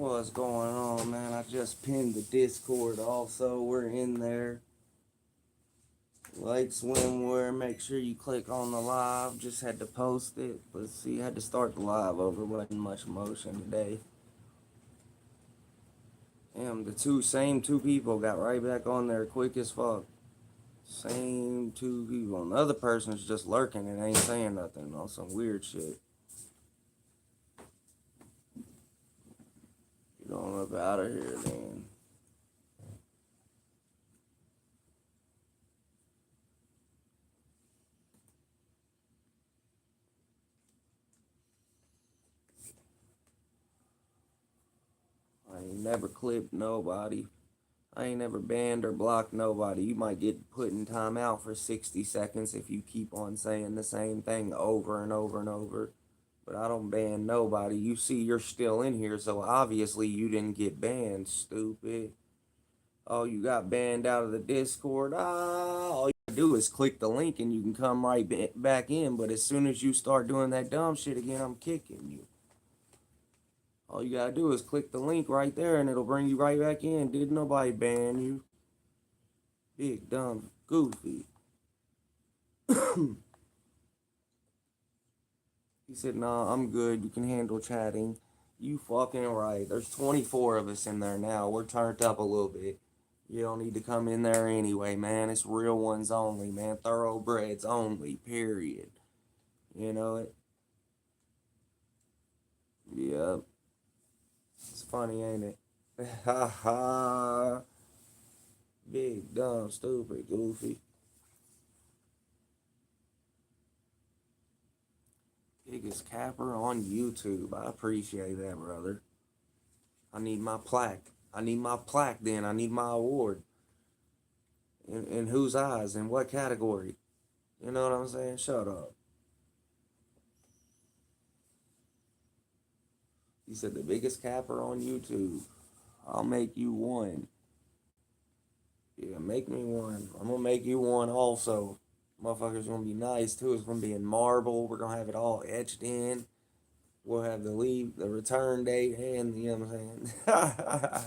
What's going on, man? I just pinned the Discord also. We're in there. Like swimwear, make sure you click on the live. Just had to post it. But see, had to start the live over. Wasn't much motion today. Damn, the same two people got right back on there quick as fuck. Same two people. And the other person's just lurking and ain't saying nothing on some weird shit. Get on up out of here then. I ain't never clipped nobody. I ain't never banned or blocked nobody. You might get put in timeout for 60 seconds if you keep on saying the same thing over and over and over. But I don't ban nobody. You see you're still in here, so obviously you didn't get banned, stupid. Oh, you got banned out of the Discord? All you gotta do is click the link and you can come right back in. But as soon as you start doing that dumb shit again, I'm kicking you. All you gotta do is click the link right there and it'll bring you right back in. Did nobody ban you? Big, dumb, goofy. He said, nah, I'm good. You can handle chatting. You fucking right. There's 24 of us in there now. We're turned up a little bit. You don't need to come in there anyway, man. It's real ones only, man. Thoroughbreds only, period. You know it? Yep. It's funny, ain't it? Ha ha. Big, dumb, stupid, goofy. Biggest capper on YouTube. I appreciate that, brother. I need my plaque. I need my plaque then. I need my award. In whose eyes? In what category? You know what I'm saying? Shut up. He said the biggest capper on YouTube. I'll make you one. Yeah, make me one. I'm gonna make you one also. Motherfucker's gonna be nice too. It's gonna be in marble. We're gonna have it all etched in. We'll have the return date, and you know what I'm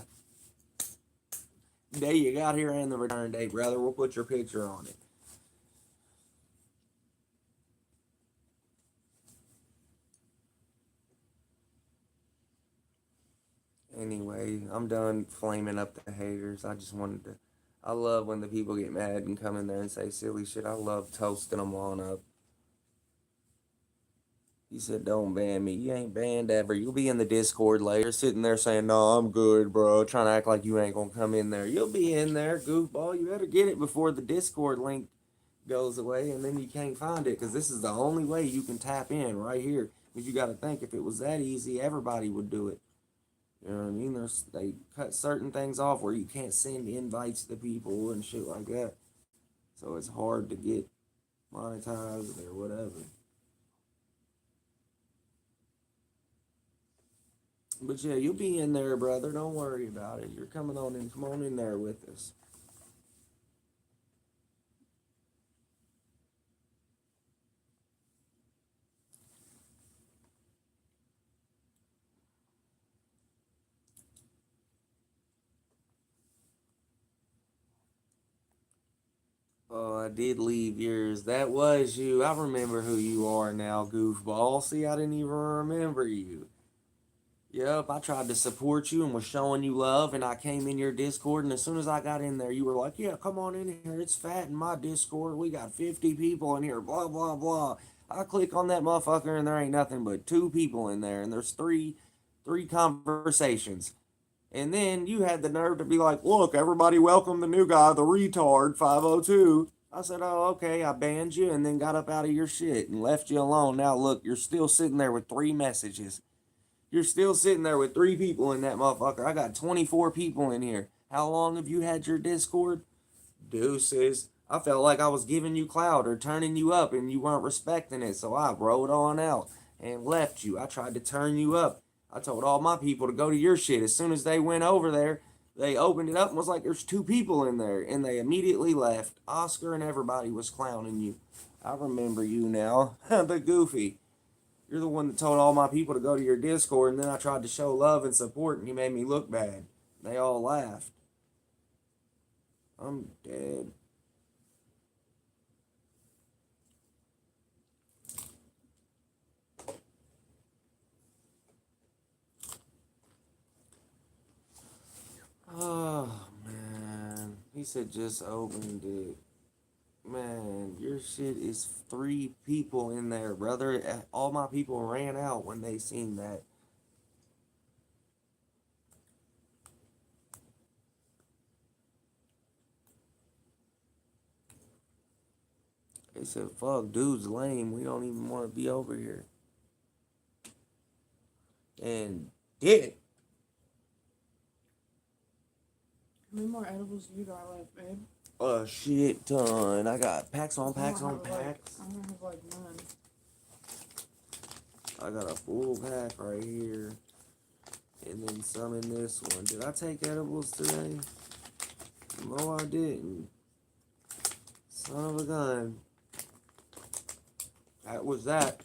saying? Day you got here and the return date, brother. We'll put your picture on it. Anyway, I'm done flaming up the haters. I just wanted to. I love when the people get mad and come in there and say silly shit. I love toasting them on up. He said, don't ban me. You ain't banned ever. You'll be in the Discord later sitting there saying, no, I'm good, bro. Trying to act like you ain't going to come in there. You'll be in there, goofball. You better get it before the Discord link goes away and then you can't find it because this is the only way you can tap in right here. Because you got to think if it was that easy, everybody would do it. You know what I mean? They cut certain things off where you can't send invites to people and shit like that. So it's hard to get monetized or whatever. But yeah, you'll be in there, brother. Don't worry about it. You're coming on in. Come on in there with us. Oh, I did leave yours. That was you. I remember who you are now, goofball. See, I didn't even remember you. Yep, I tried to support you and was showing you love, and I came in your Discord, and as soon as I got in there, you were like, yeah, come on in here. It's fat in my Discord. We got 50 people in here, blah, blah, blah. I click on that motherfucker, and there ain't nothing but two people in there, and there's three conversations. And then you had the nerve to be like, look, everybody welcome the new guy, the retard 502. I said, oh, okay, I banned you and then got up out of your shit and left you alone. Now, look, you're still sitting there with three messages. You're still sitting there with three people in that motherfucker. I got 24 people in here. How long have you had your Discord? Deuces. I felt like I was giving you clout or turning you up and you weren't respecting it. So I rode on out and left you. I tried to turn you up. I told all my people to go to your shit. As soon as they went over there, they opened it up and was like, there's two people in there. And they immediately left. Oscar and everybody was clowning you. I remember you now. The goofy. You're the one that told all my people to go to your Discord, and then I tried to show love and support, and you made me look bad. They all laughed. I'm dead. Oh, man. He said just opened it. Man, your shit is 3 people in there, brother. All my people ran out when they seen that. They said, fuck, dude's lame. We don't even want to be over here. And did. How many more edibles you got left, babe? A shit ton. I got packs on packs on packs. I'm gonna have like none. I got a full pack right here. And then some in this one. Did I take edibles today? No, I didn't. Son of a gun. That was that.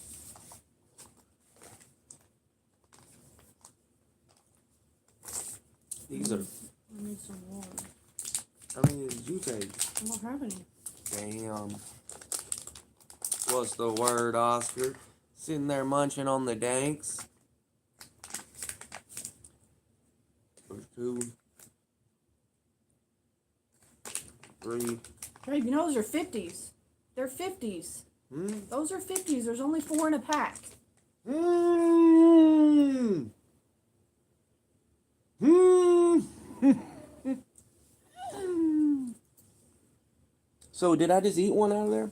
These are. I need some more. How many did you take? I don't have any. Damn. What's the word, Oscar? Sitting there munching on the danks. There's 2, 3. Babe, you know those are 50s. They're 50s. Those are 50s. There's only 4 in a pack. So did I just eat one out of there?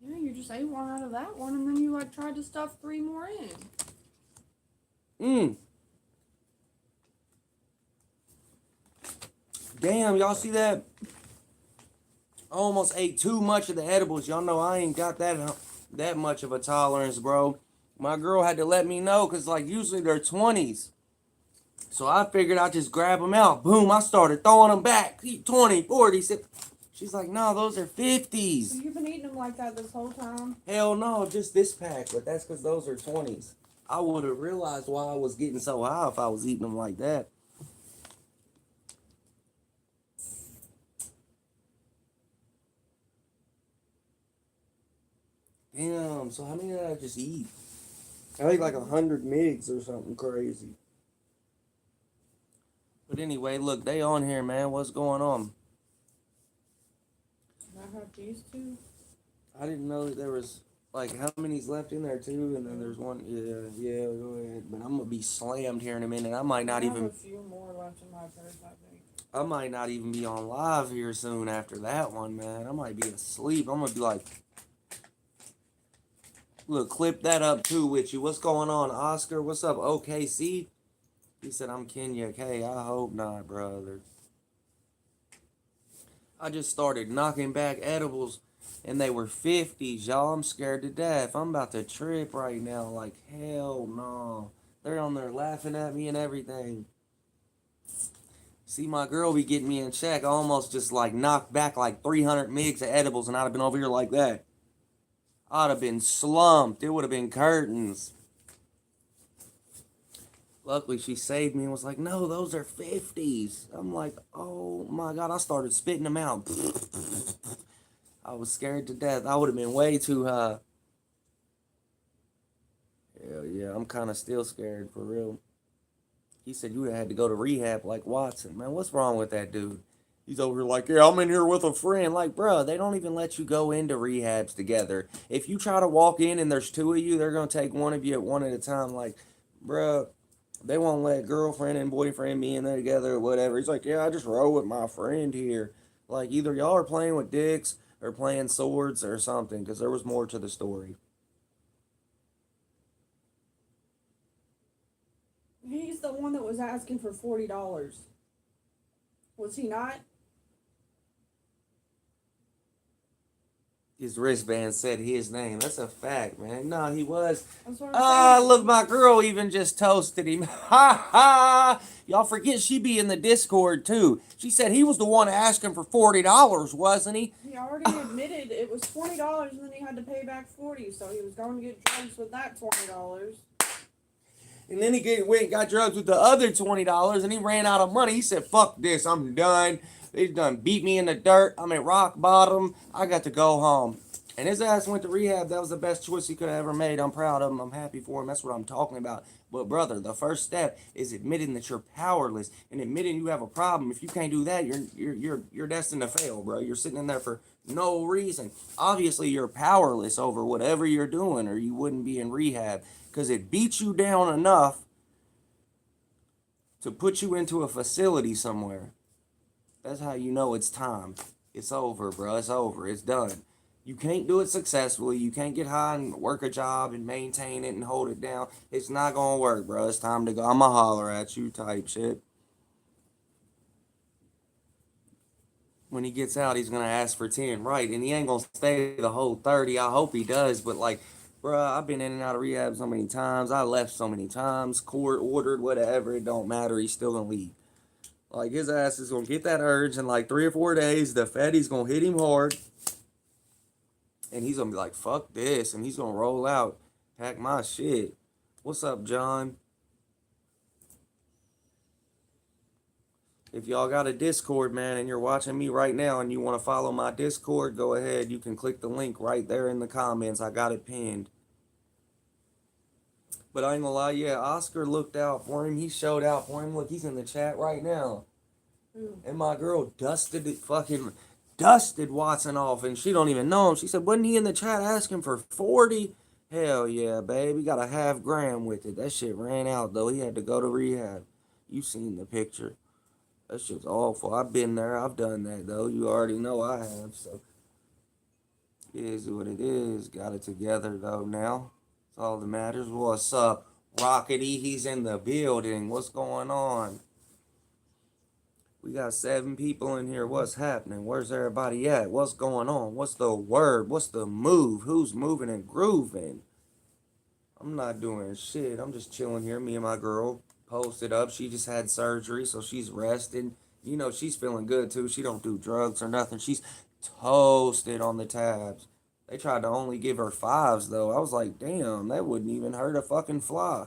Yeah, you just ate one out of that one, and then you like tried to stuff 3 more in. Damn, y'all see that? I almost ate too much of the edibles. Y'all know I ain't got that much of a tolerance, bro. My girl had to let me know, because like usually they're 20s. So I figured I'd just grab them out. Boom, I started throwing them back. 20, 40. She's like, no, those are 50s. So you've been eating them like that this whole time? Hell no, just this pack. But that's because those are 20s. I would have realized why I was getting so high if I was eating them like that. Damn, so how many did I just eat? I ate like 100 migs or something crazy. But anyway, look, they on here, man. What's going on? Can I have these 2? I didn't know that there was, like, how many's left in there, too? And then there's one. Yeah, go ahead. But I'm going to be slammed here in a minute. I might not even. I have a few more left in my purse, I think. I might not even be on live here soon after that one, man. I might be asleep. I'm going to be like. Look, clip that up, too, with you. What's going on, Oscar? What's up, OKC? He said, I'm Kenya K. I hope not, brother. I just started knocking back edibles, and they were 50s, y'all. I'm scared to death. I'm about to trip right now. Like, hell no. They're on there laughing at me and everything. See, my girl be getting me in check. I almost just, like, knocked back like 300 migs of edibles, and I'd have been over here like that. I'd have been slumped. It would have been curtains. Luckily, she saved me and was like, no, those are 50s. I'm like, oh my God. I started spitting them out. I was scared to death. I would have been way too high. Hell yeah, I'm kind of still scared for real. He said you had to go to rehab like Watson. Man, what's wrong with that dude? He's over here like, yeah, I'm in here with a friend. Like, bro, they don't even let you go into rehabs together. If you try to walk in and there's 2 of you, they're going to take one of you at one at a time. Like, bro, they won't let girlfriend and boyfriend be in there together or whatever. He's like, yeah, I just roll with my friend here. Like, either y'all are playing with dicks or playing swords or something, because there was more to the story. He's the one that was asking for $40. Was he not? His wristband said his name. That's a fact, man. No, he was. That's what I'm Ah, saying. look, my girl even just toasted him. Ha ha! Y'all forget she be in the Discord too. She said he was the one asking for $40, wasn't he? He already admitted it was $20, and then he had to pay back $40. So he was going to get drugs with that $20. And then went and got drugs with the other $20, and he ran out of money. He said, "Fuck this, I'm done. They done beat me in the dirt. I'm at rock bottom. I got to go home." And his ass went to rehab. That was the best choice he could have ever made. I'm proud of him. I'm happy for him. That's what I'm talking about. But brother, the first step is admitting that you're powerless and admitting you have a problem. If you can't do that, you're destined to fail, bro. You're sitting in there for no reason. Obviously, you're powerless over whatever you're doing, or you wouldn't be in rehab, because it beats you down enough to put you into a facility somewhere. That's how you know it's time. It's over, bro. It's over. It's done. You can't do it successfully. You can't get high and work a job and maintain it and hold it down. It's not gonna work, bro. It's time to go. I'ma holler at you type shit. When he gets out, he's gonna ask for 10, right? And he ain't gonna stay the whole 30. I hope he does, but like, bro, I've been in and out of rehab so many times. I left so many times, court ordered, whatever. It don't matter. He's still gonna leave. Like, his ass is gonna get that urge in like 3 or 4 days. The Fetty's gonna hit him hard. And he's gonna be like, fuck this. And he's gonna roll out, pack my shit. What's up, John? If y'all got a Discord, man, and you're watching me right now and you want to follow my Discord, go ahead. You can click the link right there in the comments. I got it pinned. But I ain't gonna lie, yeah, Oscar looked out for him. He showed out for him. Look, he's in the chat right now. And my girl dusted Watson off, and she don't even know him. She said, wasn't he in the chat asking for 40? Hell yeah, babe. He got a half gram with it. That shit ran out, though. He had to go to rehab. You seen the picture. That shit's awful. I've been there. I've done that, though. You already know I have, so it is what it is. Got it together, though, now. That's all that matters. What's up, Rockety? He's in the building. What's going on? We got 7 people in here. What's happening? Where's everybody at? What's going on? What's the word? What's the move? Who's moving and grooving? I'm not doing shit. I'm just chilling here. Me and my girl posted up. She just had surgery, so she's resting. You know, she's feeling good too. She don't do drugs or nothing. She's toasted on the tabs. They tried to only give her 5s, though. I was like, damn, that wouldn't even hurt a fucking fly.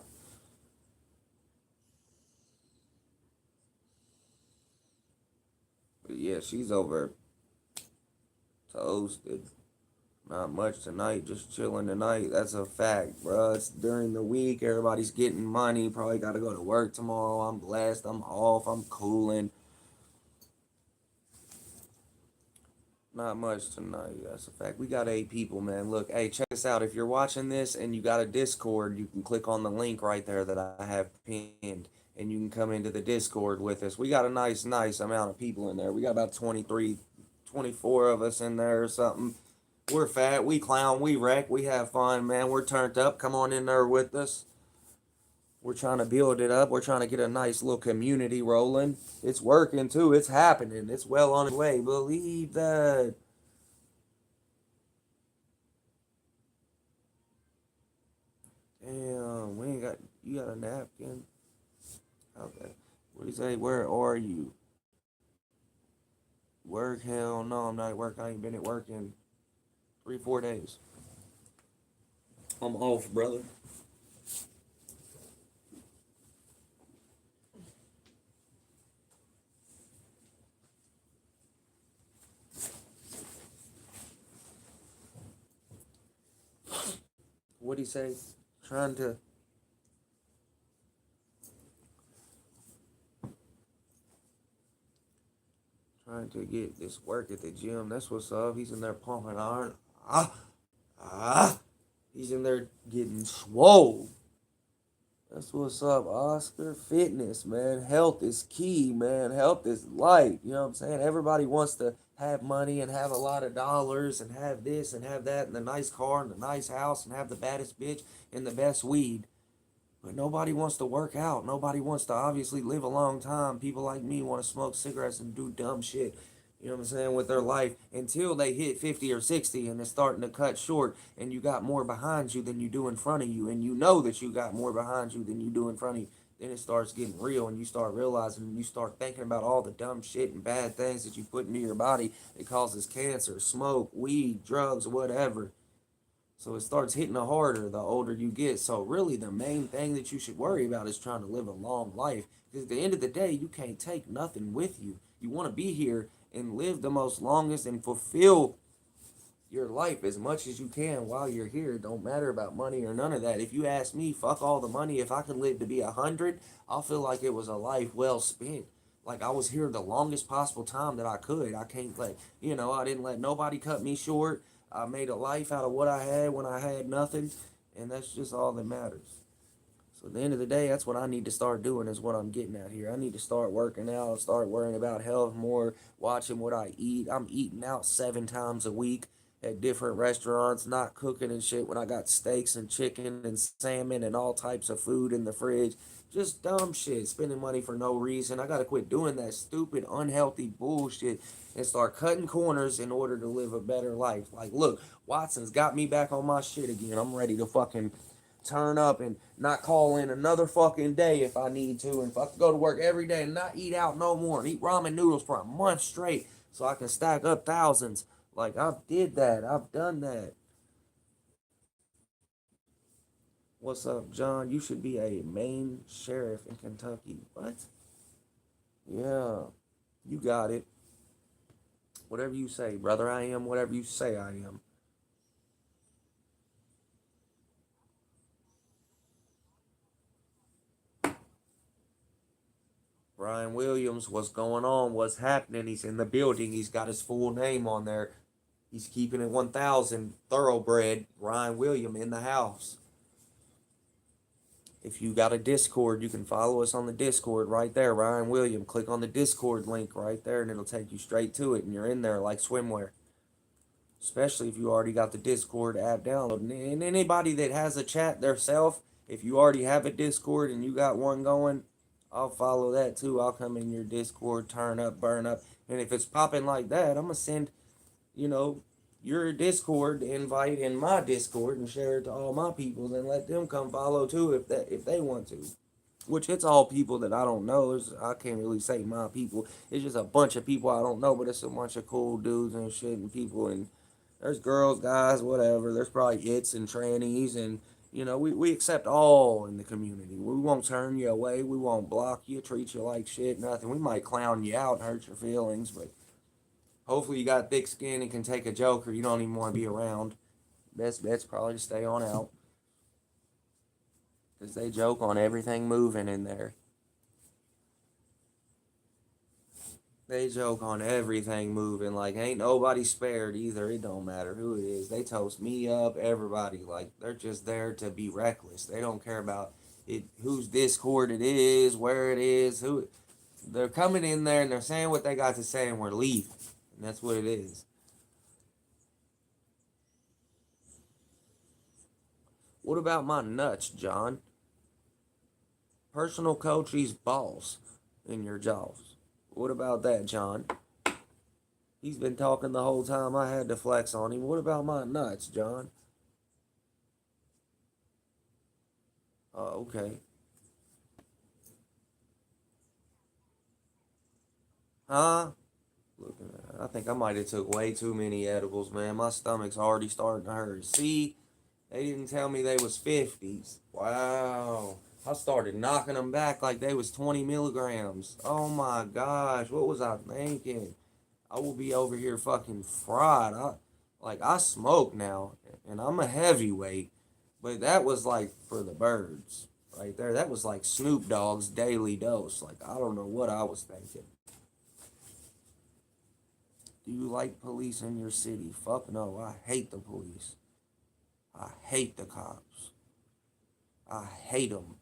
But yeah, she's over toasted. Not much tonight, just chilling tonight. That's a fact, bro. It's during the week. Everybody's getting money. Probably got to go to work tomorrow. I'm blessed. I'm off. I'm cooling. Not much tonight. That's a fact. We got 8 people, man. Look, hey, check this out. If you're watching this and you got a Discord, you can click on the link right there that I have pinned, and you can come into the Discord with us. We got a nice amount of people in there. We got about 23, 24 of us in there or something. We're fat, we clown, we wreck, we have fun, man. We're turned up. Come on in there with us. We're trying to build it up. We're trying to get a nice little community rolling. It's working too. It's happening. It's well on its way. Believe that. Damn, we ain't got, you got a napkin? Okay. What do you say? Where are you? Work? Hell no, I'm not at work. I ain't been at work in 3-4 days. I'm off, brother. What'd he say? Trying to get this work at the gym. That's what's up. He's in there pumping iron. He's in there getting swole. That's what's up, Oscar. Fitness, man. Health is key, man. Health is life. You know what I'm saying? Everybody wants to have money and have a lot of dollars and have this and have that and the nice car and the nice house and have the baddest bitch and the best weed. But nobody wants to work out. Nobody wants to obviously live a long time. People like me want to smoke cigarettes and do dumb shit. You know what I'm saying, with their life until they hit 50 or 60 and it's starting to cut short and you got more behind you than you do in front of you and you know that you got more behind you than you do in front of you. Then it starts getting real and you start realizing and you start thinking about all the dumb shit and bad things that you put into your body that causes cancer, smoke, weed, drugs, whatever. So it starts hitting harder the older you get. So really the main thing that you should worry about is trying to live a long life. Because at the end of the day, you can't take nothing with you. You want to be here and live the most longest and fulfill your life as much as you can while you're here. It don't matter about money or none of that. If you ask me, fuck all the money. If I could live to be 100, I'll feel like it was a life well spent. Like I was here the longest possible time that I could. I can't let, I didn't let nobody cut me short. I made a life out of what I had when I had nothing. And that's just all that matters. So at the end of the day, that's what I need to start doing is what I'm getting at here. I need to start working out, start worrying about health more, watching what I eat. I'm eating out 7 times a week at different restaurants, not cooking and shit when I got steaks and chicken and salmon and all types of food in the fridge. Just dumb shit, spending money for no reason. I gotta quit doing that stupid, unhealthy bullshit and start cutting corners in order to live a better life. Like, look, Watson's got me back on my shit again. I'm ready to fucking turn up and not call in another fucking day if I need to, and if I could go to work every day and not eat out no more and eat ramen noodles for a month straight so I can stack up thousands. Like, I've did that. I've done that. What's up, John? You should be a Maine sheriff in Kentucky. What? Yeah, you got it. Whatever you say, brother. I am whatever you say I am. Brian Williams, what's going on? What's happening? He's in the building. He's got his full name on there. He's keeping it 1,000. Thoroughbred. Ryan William in the house. If you got a Discord, you can follow us on the Discord right there. Ryan William. Click on the Discord link right there and it'll take you straight to it. And you're in there like swimwear. Especially if you already got the Discord app downloaded. And anybody that has a chat theirself, if you already have a Discord and you got one going, I'll follow that too. I'll come in your Discord, turn up, burn up. And if it's popping like that, I'm going to send, you know, your Discord invite in my Discord and share it to all my people and let them come follow too if they want to. Which it's all people that I don't know. I can't really say my people. It's just a bunch of people I don't know, but it's a bunch of cool dudes and shit and people, and there's girls, guys, whatever. There's probably its and trannies, and we accept all in the community. We won't turn you away. We won't block you, treat you like shit, nothing. We might clown you out and hurt your feelings, but hopefully you got thick skin and can take a joke or you don't even want to be around. Best bet's probably to stay on out. Because they joke on everything moving in there. They joke on everything moving. Like, ain't nobody spared either. It don't matter who it is. They toast me up, everybody. Like, they're just there to be reckless. They don't care about it, whose Discord it is, where it is, who. They're coming in there and they're saying what they got to say and we're leaving. And that's what it is. What about my nuts, John? Personal coach, he's boss in your jaws. What about that, John? He's been talking the whole time. I had to flex on him. What about my nuts, John? Oh, okay. Huh? Looking at, I think I might have took way too many edibles, man. My stomach's already starting to hurt. See, they didn't tell me they was 50s. Wow. I started knocking them back like they was 20 milligrams. Oh my gosh, what was I thinking? I will be over here fucking fried. I smoke now, and I'm a heavyweight, but that was like for the birds right there. That was like Snoop Dogg's daily dose. Like, I don't know what I was thinking. Do you like police in your city? Fuck no. I hate the police. I hate the cops. I hate them.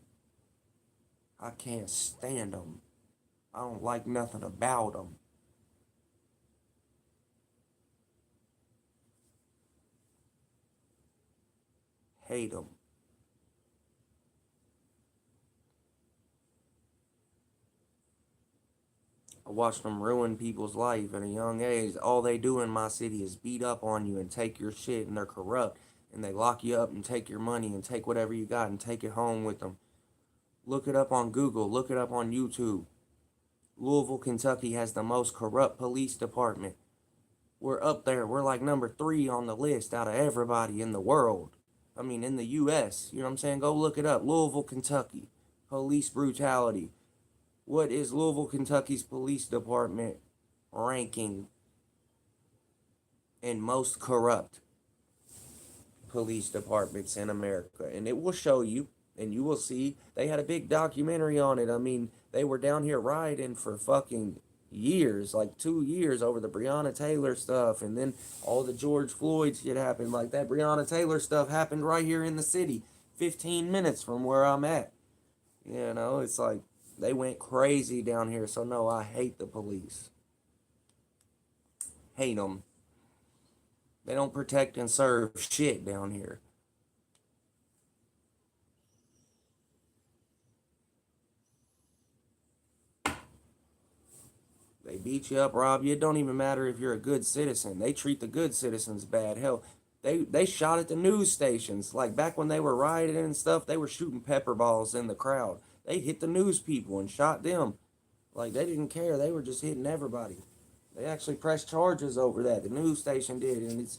I can't stand them. I don't like nothing about them. Hate them. I watched them ruin people's life at a young age. All they do in my city is beat up on you and take your shit, and they're corrupt. And they lock you up and take your money and take whatever you got and take it home with them. Look it up on Google. Look it up on YouTube. Louisville, Kentucky has the most corrupt police department. We're up there. We're like number 3 on the list out of everybody in the world. I mean, in the U.S. You know what I'm saying? Go look it up. Louisville, Kentucky. Police brutality. What is Louisville, Kentucky's police department ranking in most corrupt police departments in America? And it will show you, and you will see. They had a big documentary on it. I mean, they were down here rioting for fucking years, like 2 years, over the Breonna Taylor stuff, and then all the George Floyd shit happened. Like, that Breonna Taylor stuff happened right here in the city, 15 minutes from where I'm at. You know, it's like they went crazy down here. So no, I hate the police. Hate them. They don't protect and serve shit down here. They beat you up, rob you. It don't even matter if you're a good citizen. They treat the good citizens bad. Hell, they shot at the news stations. Like, back when they were rioting and stuff, they were shooting pepper balls in the crowd. They hit the news people and shot them. Like, they didn't care. They were just hitting everybody. They actually pressed charges over that. The news station did, and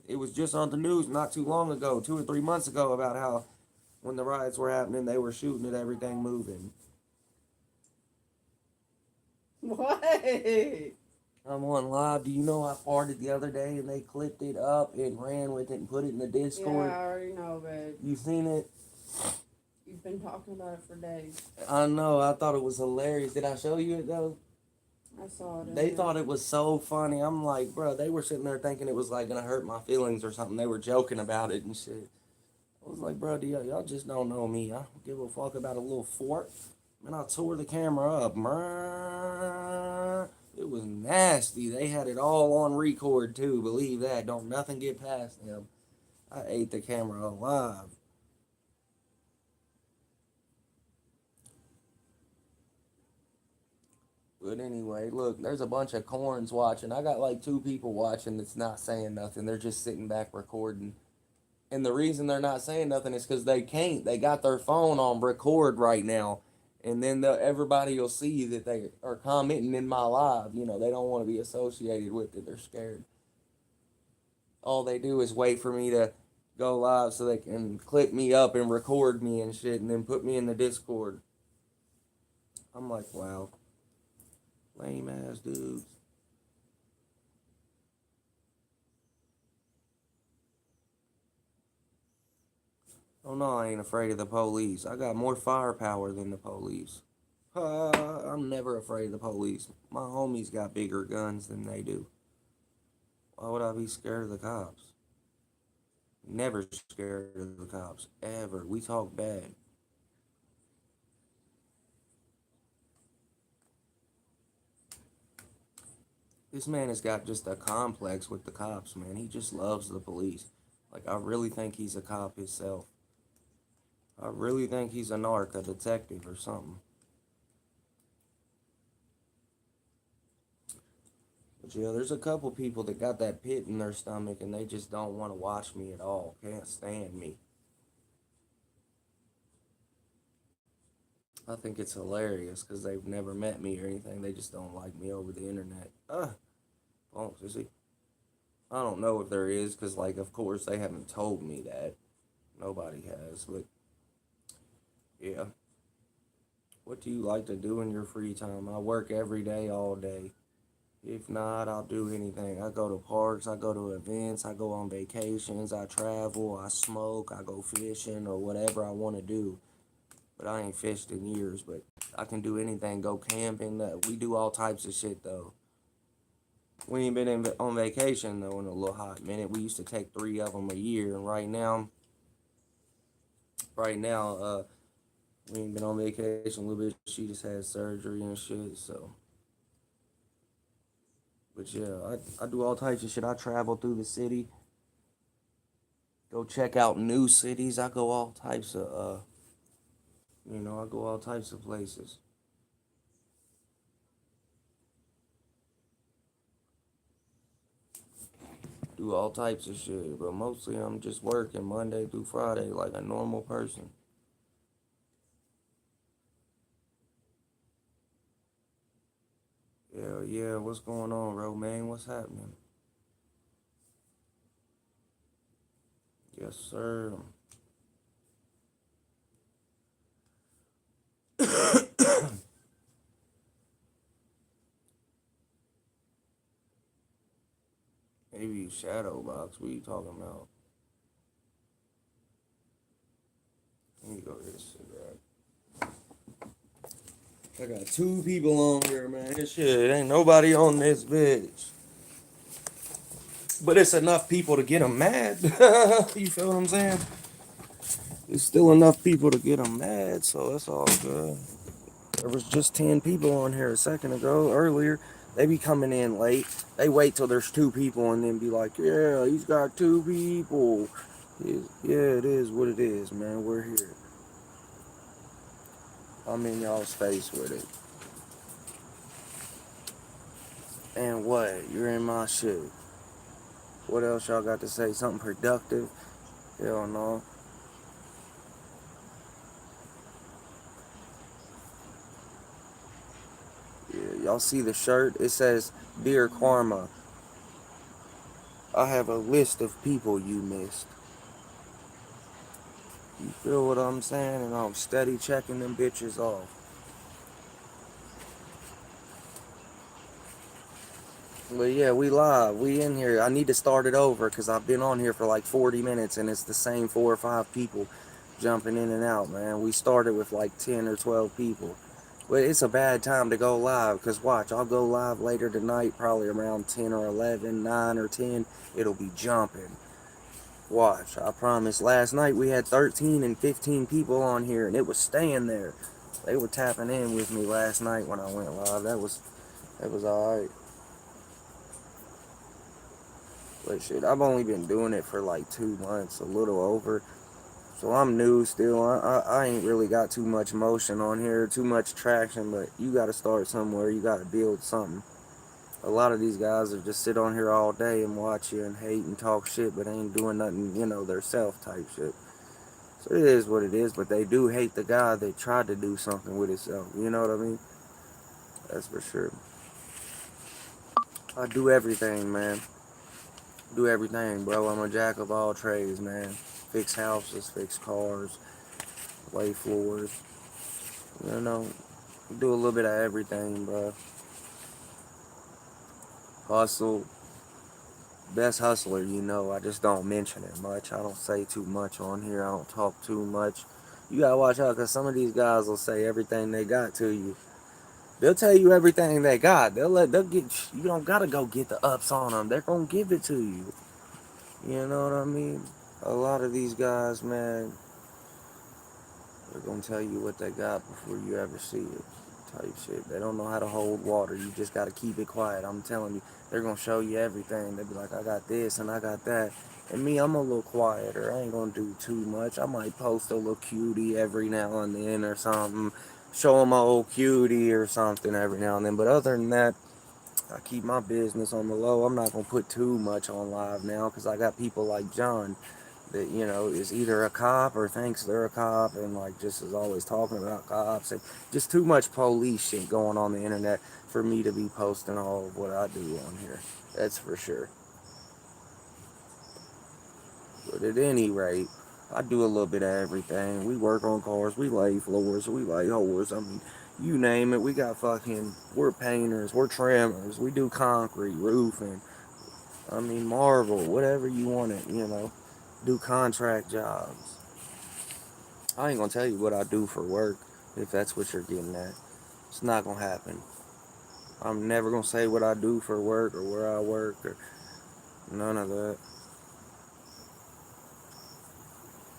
it was just on the news not too long ago, 2 or 3 months ago, about how when the riots were happening, they were shooting at everything moving. What? I'm on live. Do you know I farted the other day and they clipped it up and ran with it and put it in the Discord? Yeah, I already know, babe. You seen it? You've been talking about it for days. I know. I thought it was hilarious. Did I show you it though? I saw it. They thought it was so funny. I'm like, bro, they were sitting there thinking it was like gonna hurt my feelings or something. They were joking about it and shit. I was like, bro, y'all just don't know me. I don't give a fuck about a little fort. Man, I tore the camera up. It was nasty. They had it all on record too. Believe that. Don't nothing get past them. I ate the camera alive. But anyway, look, there's a bunch of corns watching. I got like 2 people watching that's not saying nothing. They're just sitting back recording. And the reason they're not saying nothing is because they can't. They got their phone on record right now. And then everybody will see that they are commenting in my live. You know, they don't want to be associated with it. They're scared. All they do is wait for me to go live so they can clip me up and record me and shit and then put me in the Discord. I'm like, wow. Lame ass dudes. Oh no, I ain't afraid of the police. I got more firepower than the police. I'm never afraid of the police. My homies got bigger guns than they do. Why would I be scared of the cops? Never scared of the cops. Ever. We talk bad. This man has got just a complex with the cops, man. He just loves the police. Like, I really think he's a cop himself. I really think he's a narc, a detective or something. But yeah, there's a couple people that got that pit in their stomach and they just don't want to watch me at all. Can't stand me. I think it's hilarious because they've never met me or anything. They just don't like me over the internet. Oh, see, I don't know if there is because, like, of course, they haven't told me that. Nobody has, but yeah. What do you like to do in your free time? I work every day, all day. If not, I'll do anything. I go to parks, I go to events, I go on vacations, I travel, I smoke, I go fishing, or whatever I want to do. But I ain't fished in years, but I can do anything, go camping. We do all types of shit, though. We ain't been on vacation, though, in a little hot minute. We used to take 3 of them a year, and right now, we ain't been on vacation a little bit. She just had surgery and shit, so. But yeah, I do all types of shit. I travel through the city, go check out new cities. I go all types of, I go all types of places. Do all types of shit, but mostly I'm just working Monday through Friday like a normal person. Yeah, yeah, what's going on, Romaine? What's happening? Yes, sir. Maybe you shadow box. What you talking about? Let me go get a cigarette. I got two people on here, man. This shit ain't nobody on this bitch. But it's enough people to get them mad. You feel what I'm saying? There's still enough people to get them mad, so that's all good. There was just 10 people on here a second ago, earlier. They be coming in late. They wait till there's two people and then be like, yeah, he's got two people. Yeah, it is what it is, man. We're here. I'm in y'all's face with it. And what? You're in my shit. What else y'all got to say? Something productive? Hell no. Yeah, y'all see the shirt? It says, Dear Karma, I have a list of people you missed. You feel what I'm saying? And I'm steady checking them bitches off. But yeah, we live. We in here. I need to start it over because I've been on here for like 40 minutes and it's the same 4 or 5 people jumping in and out, man. We started with like 10 or 12 people. But it's a bad time to go live because watch, I'll go live later tonight, probably around 10 or 11, 9 or 10. It'll be jumping. Watch, I promise. Last night we had 13 and 15 people on here and it was staying there. They were tapping in with me last night when I went live. That was alright. But shit, I've only been doing it for like 2 months, a little over. So I'm new still. I ain't really got too much motion on here, too much traction, but you gotta start somewhere. You gotta build something. A lot of these guys are just sit on here all day and watch you and hate and talk shit, but ain't doing nothing, their self type shit. So it is what it is, but they do hate the guy that tried to do something with himself. You know what I mean? That's for sure. I do everything, man. Do everything, bro. I'm a jack of all trades, man. Fix houses, fix cars, lay floors. Do a little bit of everything, bro. Hustle. Best hustler, I just don't mention it much. I don't say too much on here. I don't talk too much. You gotta watch out because some of these guys will say everything they got to you. They'll tell you everything they got. They'll get, you don't gotta go get the ups on them. They're gonna give it to you. You know what I mean? A lot of these guys, man, they're gonna tell you what they got before you ever see it. Type shit. They don't know how to hold water. You just gotta keep it quiet. I'm telling you, they're gonna show you everything. They'll be like, I got this and I got that. And me, I'm a little quieter. I ain't gonna do too much. I might post a little cutie every now and then or something. Show them my old cutie or something every now and then. But other than that, I keep my business on the low. I'm not gonna put too much on live now because I got people like John that is either a cop or thinks they're a cop and like just is always talking about cops and just too much police shit going on the internet for me to be posting all of what I do on here. That's for sure. But at any rate, I do a little bit of everything. We work on cars, we lay floors, we lay holes. I mean, you name it. We're painters, we're trimmers, we do concrete, roofing. I mean, marble, whatever you want it. Do contract jobs. I ain't gonna tell you what I do for work if that's what you're getting at. It's not gonna happen. I'm never gonna say what I do for work or where I work or none of that.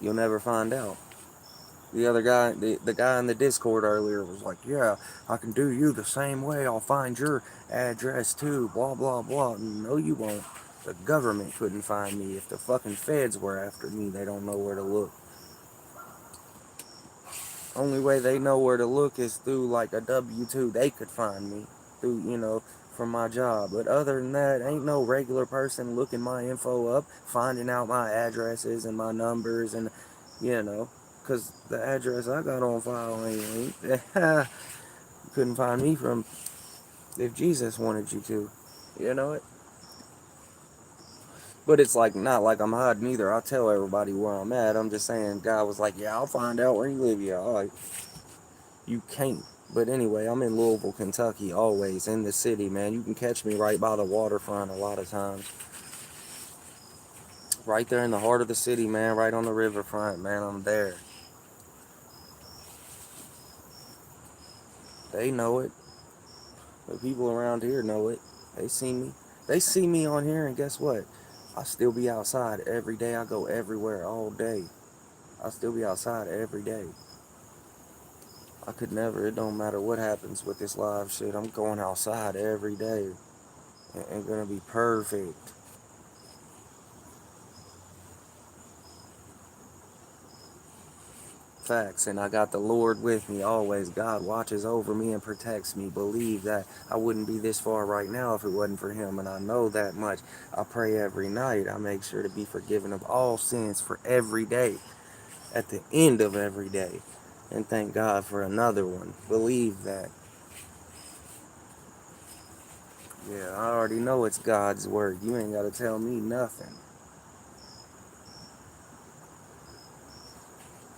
You'll never find out. The other guy, the guy in the Discord earlier was like, yeah, I can do you the same way. I'll find your address too, blah, blah, blah. No, you won't. The government couldn't find me. If the fucking feds were after me, they don't know where to look. Only way they know where to look is through like a W-2. They could find me through, from my job. But other than that, ain't no regular person looking my info up, finding out my addresses and my numbers and, you know, because the address I got on file ain't you couldn't find me from if Jesus wanted you to. You know it? But it's like not like I'm hiding either. I'll tell everybody where I'm at. I'm just saying, God was like, yeah, I'll find out where you live. Yeah, all right. You can't. But anyway, I'm in Louisville, Kentucky, always in the city, man. You can catch me right by the waterfront a lot of times. Right there in the heart of the city, man, right on the riverfront, man. I'm there. They know it. The people around here know it. They see me. They see me on here, and guess what? I still be outside every day. I go everywhere all day. I still be outside every day. I could never. It don't matter what happens with this live shit. I'm going outside every day. And gonna be perfect. Facts. And I got the Lord with me always. God watches over me and protects me. Believe that I wouldn't be this far right now if it wasn't for Him. And I know that much. I pray every night. I make sure to be forgiven of all sins for every day. At the end of every day. And thank God for another one. Believe that. Yeah, I already know it's God's word. You ain't got to tell me nothing.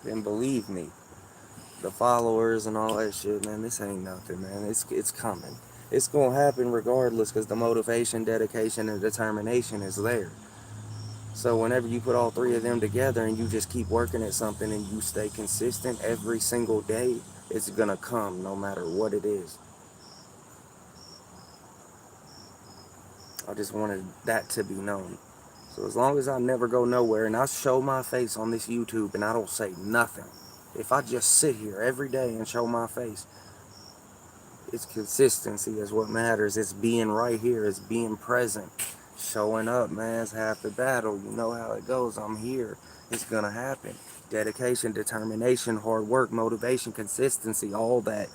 Then believe me. The followers and all that shit, man, this ain't nothing, man. It's coming. It's gonna happen regardless because the motivation, dedication, and determination is there. So whenever you put all three of them together and you just keep working at something and you stay consistent every single day, it's gonna come no matter what it is. I just wanted that to be known. So as long as I never go nowhere and I show my face on this YouTube and I don't say nothing, if I just sit here every day and show my face, it's consistency is what matters. It's being right here. It's being present. Showing up, man, is half the battle. You know how it goes. I'm here. It's gonna happen. Dedication, determination, hard work, motivation, consistency, all that.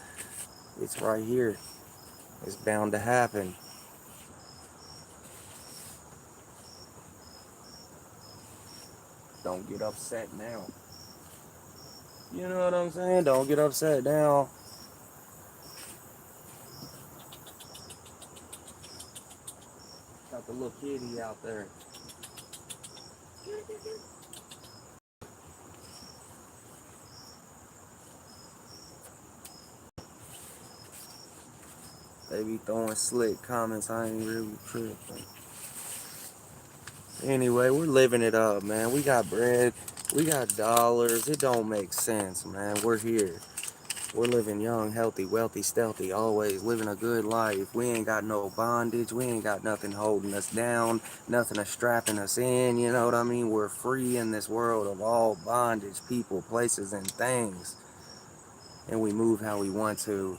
It's right here. It's bound to happen. Don't get upset now. You know what I'm saying? Don't get upset now. Got the little kitty out there. They be throwing slick comments. I ain't really tripping. Anyway, we're living it up, man. We got bread. We got dollars. It don't make sense, man. We're here. We're living young, healthy, wealthy, stealthy, always living a good life. We ain't got no bondage. We ain't got nothing holding us down, nothing strapping us in. You know what I mean? We're free in this world of all bondage, people, places, and things. And we move how we want to.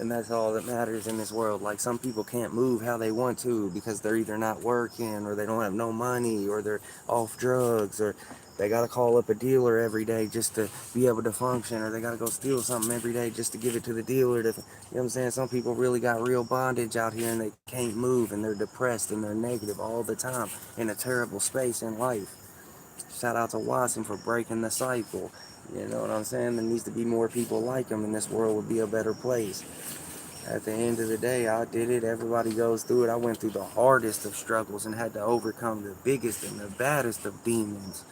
And that's all that matters in this world. Like, some people can't move how they want to because they're either not working or they don't have no money or they're off drugs or they got to call up a dealer every day just to be able to function, or they got to go steal something every day just to give it to the dealer. You know what I'm saying? Some people really got real bondage out here and they can't move and they're depressed and they're negative all the time in a terrible space in life. Shout out to Watson for breaking the cycle. You know what I'm saying? There needs to be more people like him and this world would be a better place. At the end of the day, I did it. Everybody goes through it. I went through the hardest of struggles and had to overcome the biggest and the baddest of demons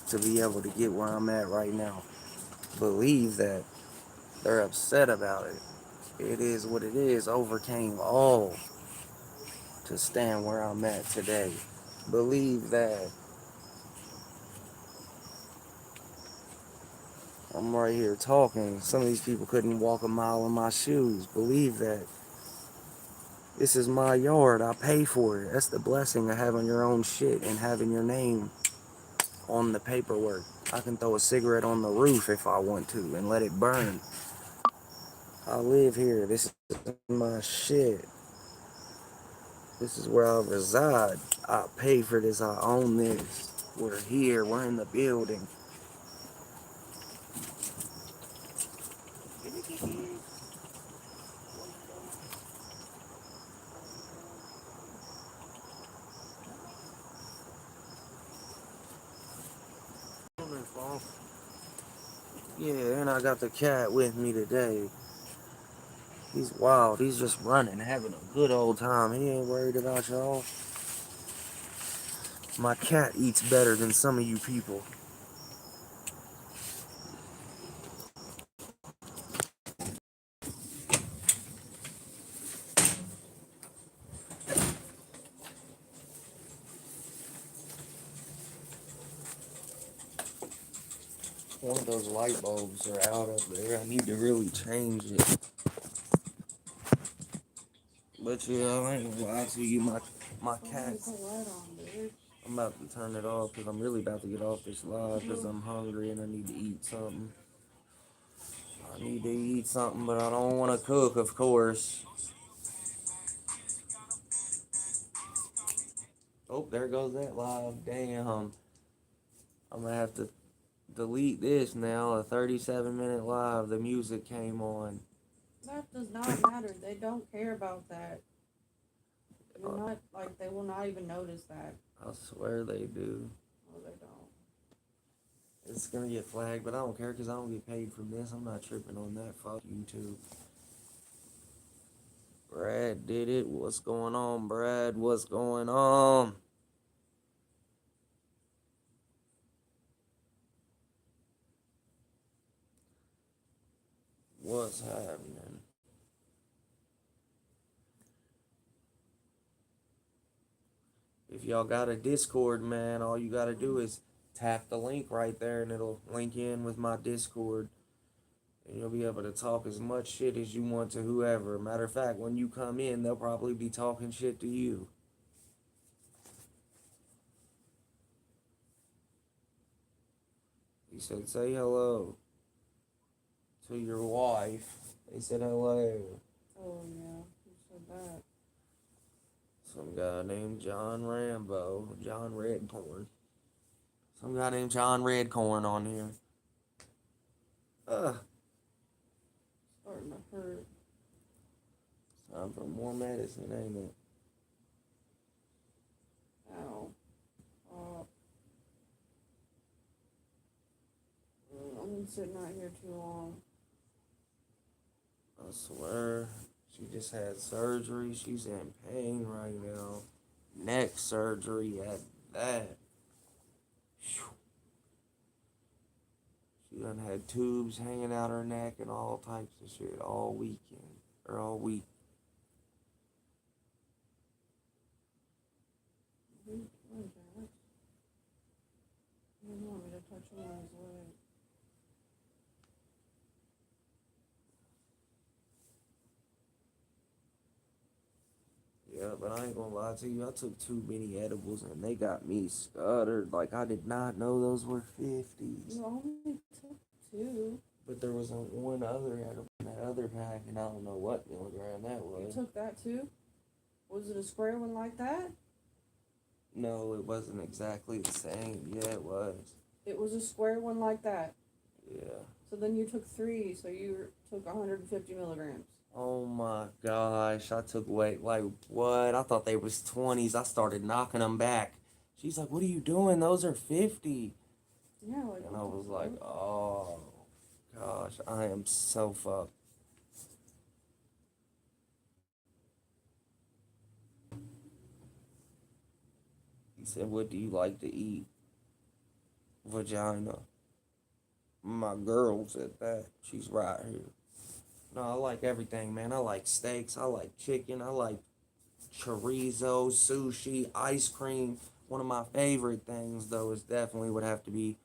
to be able to get where I'm at right now. Believe that. They're upset about it. It is what it is. Overcame all to stand where I'm at today. Believe that. I'm right here talking. Some of these people couldn't walk a mile in my shoes. Believe that. This is my yard. I pay for it. That's the blessing of having your own shit and having your name on the paperwork. I can throw a cigarette on the roof if I want to and let it burn. I live here. This is my shit. This is where I reside. I pay for this. I own this. We're here. We're in the building. Yeah, and I got the cat with me today. He's wild. He's just running, having a good old time. He ain't worried about y'all. My cat eats better than some of you people. One of those light bulbs are out up there. I need to really change it. But yeah, I ain't gonna lie to you. My Why cat. is the light on, dude? I'm about to turn it off because I'm really about to get off this live because I'm hungry and I need to eat something. I need to eat something, but I don't want to cook, of course. Oh, there goes that live. Damn. I'm gonna have to delete this now. A 37-minute live. The music came on. That does not matter. They don't care about that. You're not, like, they will not even notice that. I swear they do. No, they don't. It's gonna get flagged, but I don't care because I don't get paid from this. I'm not tripping on that. Fuck YouTube. Brad did it. What's going on, Brad? What's going on? What's happening? If y'all got a Discord, man, all you gotta do is tap the link right there and it'll link in with my Discord. And you'll be able to talk as much shit as you want to whoever. Matter of fact, when you come in, they'll probably be talking shit to you. He said, say hello to your wife. They said hello. Oh, yeah. Who said that? Some guy named John Rambo. John Redcorn. Some guy named John Redcorn on here. Starting to hurt. Time for more medicine, ain't it? Ow. I've been sitting out here too long. I swear. She just had surgery. She's in pain right now. Neck surgery at that. Whew. She done had tubes hanging out her neck and all types of shit all weekend. Or all week. What is that? You want me to touch him on his leg? Yeah, but I ain't gonna lie to you. I took too many edibles and they got me scuttered. Like, I did not know those were 50s. You only took 2. But there was one other edible in that other pack, and I don't know what milligram that You was. took that too? Was it a square one like that? No, it wasn't exactly the same. Yeah, it was. It was a square one like that. Yeah. So then you took 3, so you took 150 milligrams. Oh my gosh, I took weight. Like, what? I thought they was 20s. I started knocking them back. She's like, what are you doing? Those are 50. Yeah, like. And I was like, oh gosh, I am so fucked. He said, what do you like to eat? Vagina. My girl said that. She's right here. No, I like everything, man. I like steaks. I like chicken. I like chorizo, sushi, ice cream. One of my favorite things, though, is definitely would have to be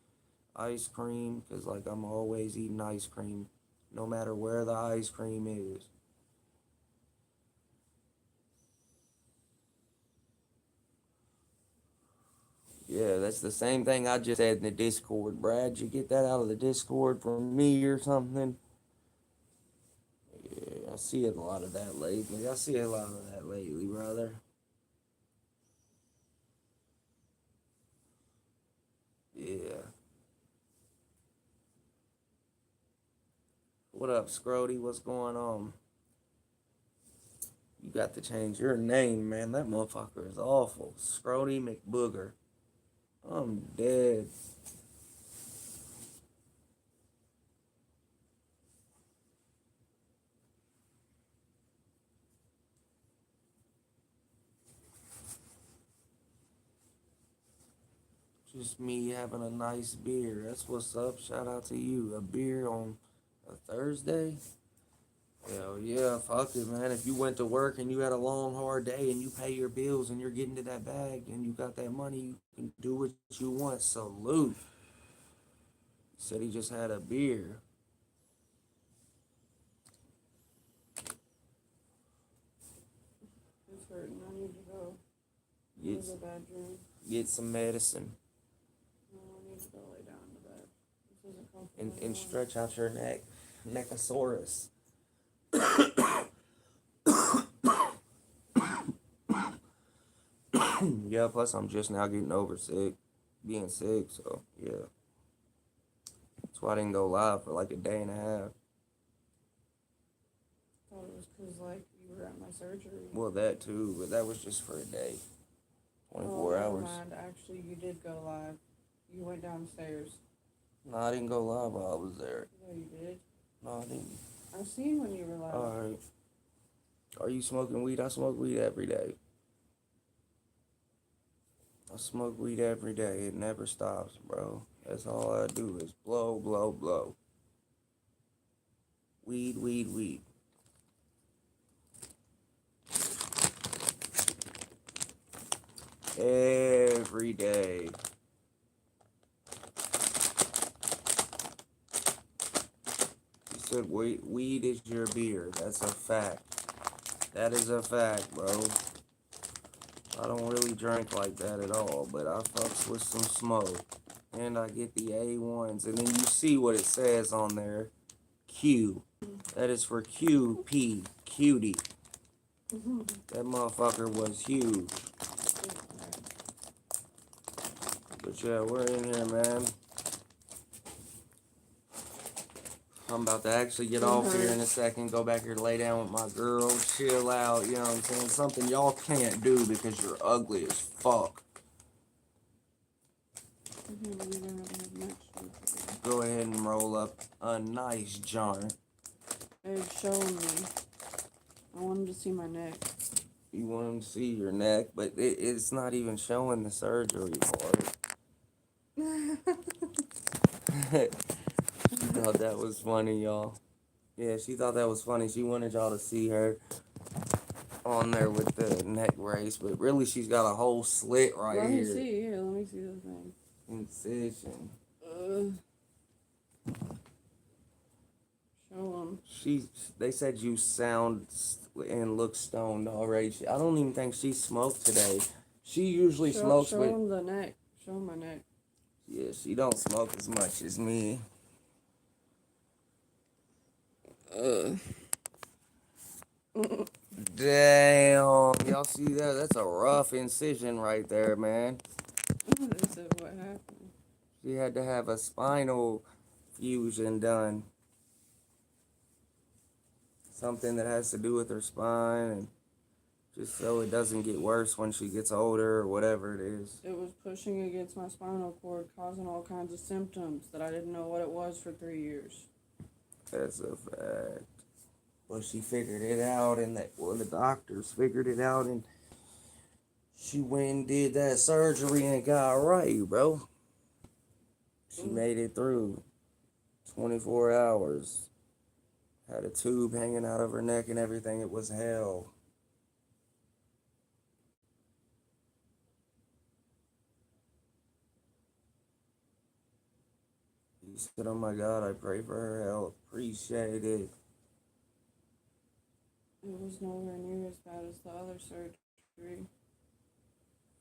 ice cream, because, like, I'm always eating ice cream, no matter where the ice cream is. Yeah, that's the same thing I just said in the Discord. Brad, did you get that out of the Discord from me or something? Yeah, I see a lot of that lately. I see a lot of that lately, brother. Yeah. What up, Scrody? What's going on? You got to change your name, man. That motherfucker is awful. Scrody McBooger. I'm dead. Just me having a nice beer. That's what's up. Shout out to you. A beer on a Thursday? Hell yeah, fuck it, man. If you went to work and you had a long, hard day and you pay your bills and you're getting to that bag and you got that money, you can do what you want. Salute. Said he just had a beer. It's hurting. I need to go to Get, the bedroom. get some medicine No, I need to go lay down in the bed. This isn't comfortable and anymore. stretch out your neck. Neckosaurus. Yeah, plus I'm just now getting over being sick, so yeah. That's why I didn't go live for like a day and a half. I thought it was because, like, you were at my surgery. Well, that too, but that was just for a day. 24 never hours. mind. Actually, you did go live. You went downstairs. No, I didn't go live while I was there. Yeah, you did. No, I didn't. I seen when you were live. Alright. Are you smoking weed? I smoke weed every day. I smoke weed every day. It never stops, bro. That's all I do is blow, blow, blow. Weed, weed, weed. Every day. You said weed is your beer. That's a fact. That is a fact, bro. I don't really drink like that at all, but I fucks with some smoke. And I get the A1s. And then you see what it says on there. Q. That is for QP. Cutie. That motherfucker was huge. But yeah, we're in here, man. I'm about to actually get off here in a second, go back here, lay down with my girl, chill out, you know what I'm saying? Something y'all can't do because you're ugly as fuck. Go ahead and roll up a nice joint. It's showing me. I wanted to see my neck. You want them to see your neck, but it's not even showing the surgery part. She thought that was funny, y'all. Yeah, she thought that was funny. She wanted y'all to see her on there with the neck brace, but really she's got a whole slit right let here. me see. Here, let me see the thing. Incision. Show them. They said you sound and look stoned already. I don't even think she smoked today. She usually smokes, show but them the neck. Show them my neck. yeah, she don't smoke as much as me. Damn, y'all see that? That's a rough incision right there, man. They said what happened. She had to have a spinal fusion done. Something that has to do with her spine, and just so it doesn't get worse when she gets older or whatever it is. It was pushing against my spinal cord, causing all kinds of symptoms that I didn't know what it was for 3 years. That's a fact. But she figured it out, and the doctors figured it out, and she went and did that surgery and got right, bro. She made it through 24 hours. Had a tube hanging out of her neck and everything. It was hell. He said, oh my God, I pray for her health. Appreciate it. It was nowhere near as bad as the other surgery.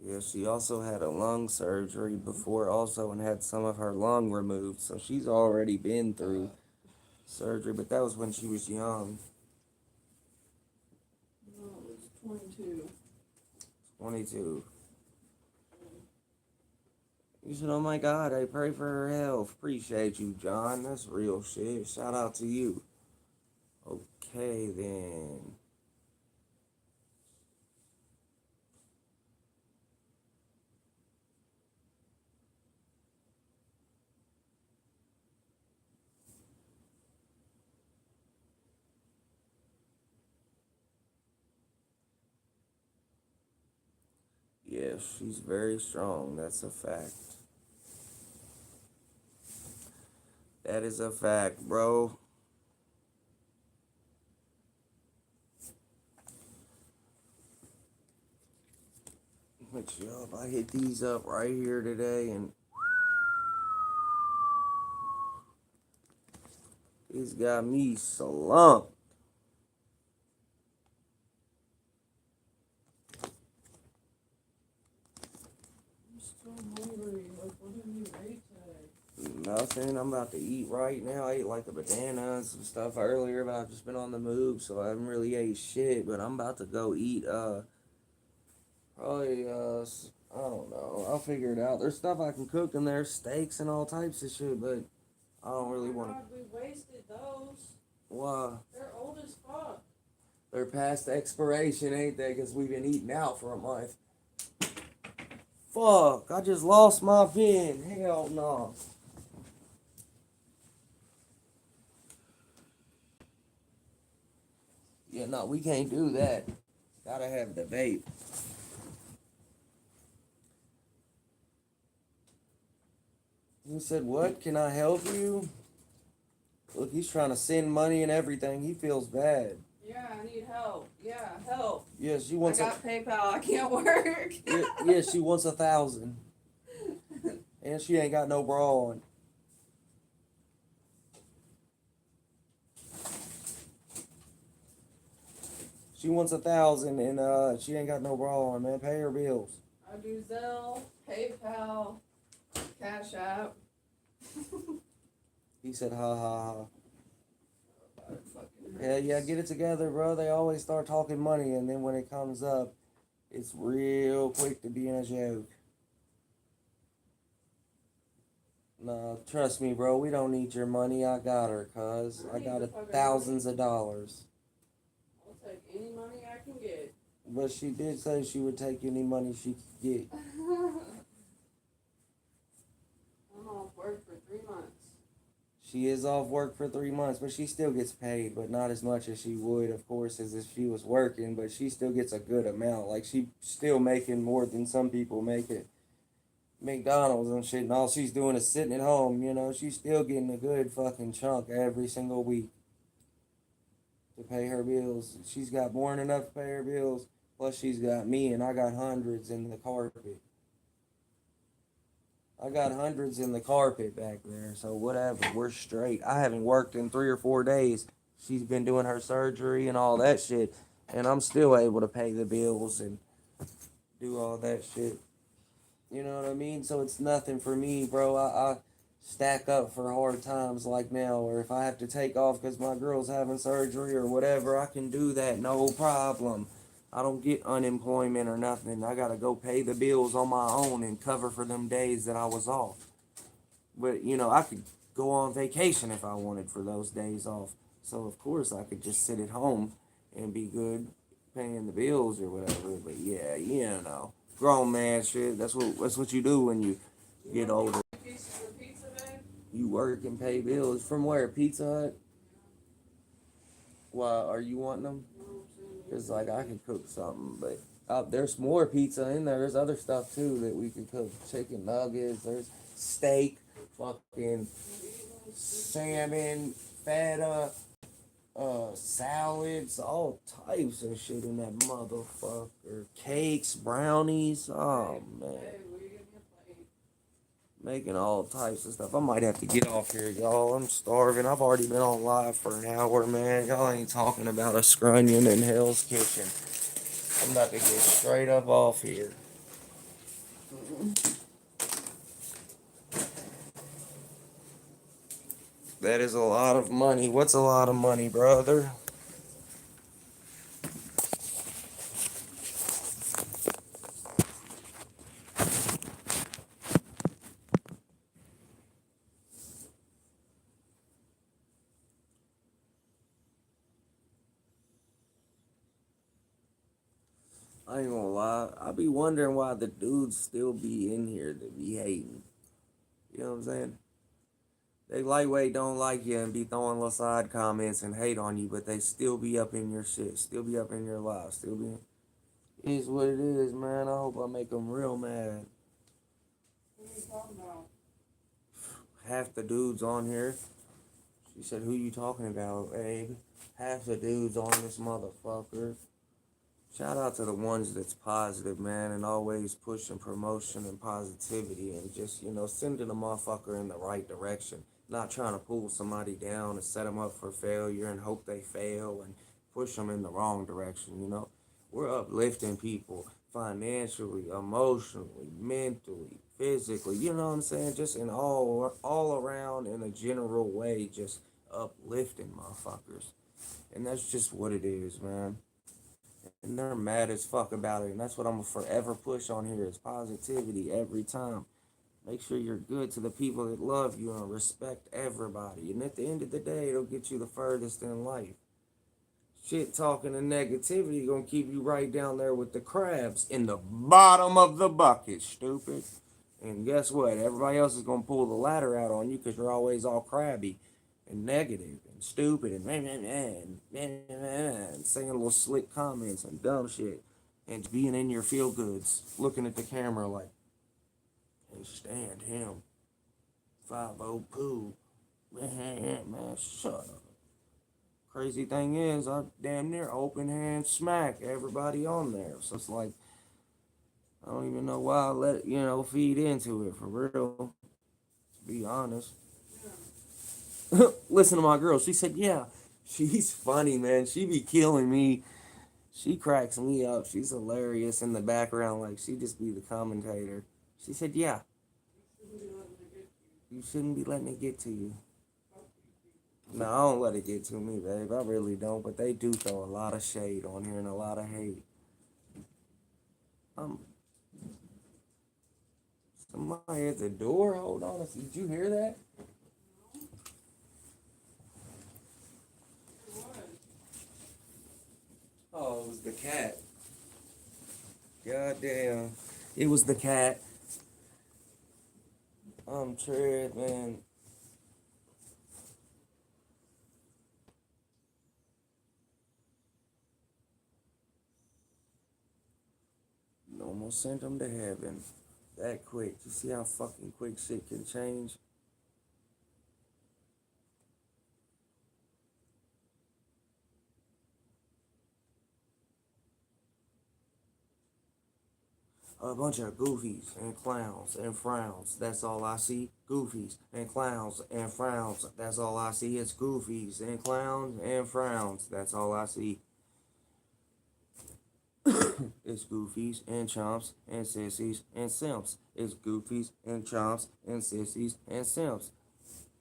Yeah, she also had a lung surgery before also and had some of her lung removed. So she's already been through surgery, but that was when she was young. No, it was 22. 22. You said, oh my God, I pray for her health. Appreciate you, John. That's real shit. Shout out to you. Okay, then. Yeah, she's very strong. That's a fact. That is a fact, bro. But yo, if I hit these up right here today and it's got me slumped. I'm still hungry. Like, what have you ate today? Nothing. I'm about to eat right now. I ate like a banana and some stuff earlier, but I've just been on the move, so I haven't really ate shit. But I'm about to go eat. Probably I don't know. I'll figure it out. There's stuff I can cook in there, steaks and all types of shit, but I don't really Oh my want to. God, we wasted those. Why? They're old as fuck. They're past expiration, ain't they? Because we've been eating out for a month. Fuck! I just lost my bin. Hell no. Yeah, no, we can't do that. Gotta have the vape. He said, "What? Can I help you?" Look, he's trying to send money and everything. He feels bad. Yeah, I need help. Yeah, help. Yeah, she I wants got PayPal. I can't work. yeah, she wants 1,000. And she ain't got no bra on. She wants 1,000 and she ain't got no bra on, man. Pay her bills. I do Zelle, PayPal, Cash App. He said, ha ha ha. It fucking Yeah, yeah, hurts. get it together, bro. They always start talking money, and then when it comes up, it's real quick to be in a joke. No, trust me, bro. We don't need your money. I got her, cuz. I got it thousands of dollars. I'll take any money I can get. But she did say she would take any money she could get. I'm off work for 3 months. She is off work for 3 months, but she still gets paid, but not as much as she would, of course, as if she was working, but she still gets a good amount. Like, she still making more than some people make it. McDonald's and shit, and all she's doing is sitting at home, you know. She's still getting a good fucking chunk every single week to pay her bills. She's got more than enough to pay her bills, plus she's got me, and I got hundreds in the carpet. I got hundreds in the carpet back there, so whatever, we're straight. I haven't worked in 3 or 4 days. She's been doing her surgery and all that shit, and I'm still able to pay the bills and do all that shit. You know what I mean? So it's nothing for me, bro. I stack up for hard times like now, or if I have to take off because my girl's having surgery or whatever, I can do that, no problem. I don't get unemployment or nothing. I gotta go pay the bills on my own and cover for them days that I was off. But, you know, I could go on vacation if I wanted for those days off. So, of course, I could just sit at home and be good paying the bills or whatever. But, yeah, you know, grown man shit. That's what you do when you get older. Pieces of pizza, babe? You work and pay bills. From where? Pizza Hut? Why, are you wanting them? Because, like, I could cook something, but there's more pizza in there. There's other stuff, too, that we could cook. Chicken nuggets, there's steak, fucking salmon, feta, salads, all types of shit in that motherfucker. Cakes, brownies, oh, man. Hey, will you give me a plate? Making all types of stuff. I might have to get off here, y'all. I'm starving. I've already been on live for an hour, man. Y'all ain't talking about a scrunion in Hell's Kitchen. I'm about to get straight up off here. That is a lot of money. What's a lot of money, brother? I ain't gonna lie. I be wondering why the dudes still be in here that be hating. You know what I'm saying? They lightweight don't like you and be throwing little side comments and hate on you, but they still be up in your shit, still be up in your life, still be. Is what it is, man. I hope I make them real mad. What are you talking about? half the dudes on here. She said, who you talking about, babe? Half the dudes on this motherfucker. Shout out to the ones that's positive, man, and always pushing promotion and positivity and just, sending a motherfucker in the right direction. Not trying to pull somebody down and set them up for failure and hope they fail and push them in the wrong direction. We're uplifting people financially, emotionally, mentally, physically, you know what I'm saying? Just in all around in a general way, just uplifting motherfuckers. And that's just what it is, man. And they're mad as fuck about it. And that's what I'm gonna forever push on here is positivity every time. Make sure you're good to the people that love you and respect everybody. And at the end of the day, it'll get you the furthest in life. Shit talking and negativity gonna keep you right down there with the crabs in the bottom of the bucket, stupid. And guess what? Everybody else is gonna pull the ladder out on you because you're always all crabby and negative and stupid and saying little slick comments and dumb shit and being in your feel goods, looking at the camera like, can't stand him. 5-0 poo. Man, shut up. Crazy thing is, I damn near open hand smack everybody on there. So it's like, I don't even know why I let it, feed into it for real. To be honest. Listen to my girl. She said, yeah, she's funny, man. She be killing me. She cracks me up. She's hilarious in the background. Like, she just be the commentator. She said, yeah, you shouldn't be letting it get to you. No, I don't let it get to me, babe. I really don't. But they do throw a lot of shade on here and a lot of hate. Somebody at the door. Hold on. Did you hear that? Oh, it was the cat. God damn. It was the cat. I'm tripped, man. Almost sent him to heaven. That quick. You see how fucking quick shit can change? A bunch of goofies and clowns and frowns. That's all I see. Goofies and clowns and frowns. That's all I see. It's goofies and clowns and frowns. That's all I see. It's goofies and chomps and sissies and simps. It's goofies and chomps and sissies and simps.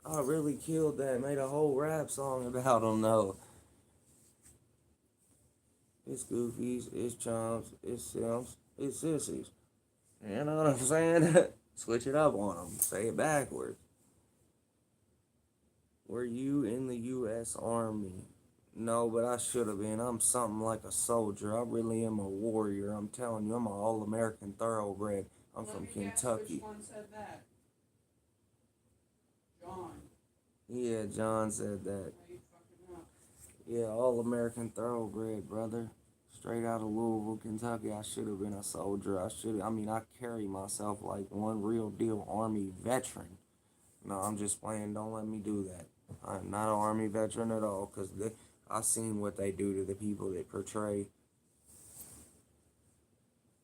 I really killed that. Made a whole rap song about them though. It's goofies, it's chomps, it's simps, it's sissies. You know what I'm saying? Switch it up on them. Say it backwards. Were you in the U.S. Army? No, but I should have been. I'm something like a soldier. I really am a warrior. I'm telling you, I'm an all-American thoroughbred. I'm from Kentucky. Which one said that? John. Yeah, John said that. Are you fucking up? Yeah, all-American thoroughbred, brother. Straight out of Louisville, Kentucky. I should have been a soldier. I carry myself like one real deal Army veteran. No, I'm just playing. Don't let me do that. I'm not an Army veteran at all because I've seen what they do to the people that portray.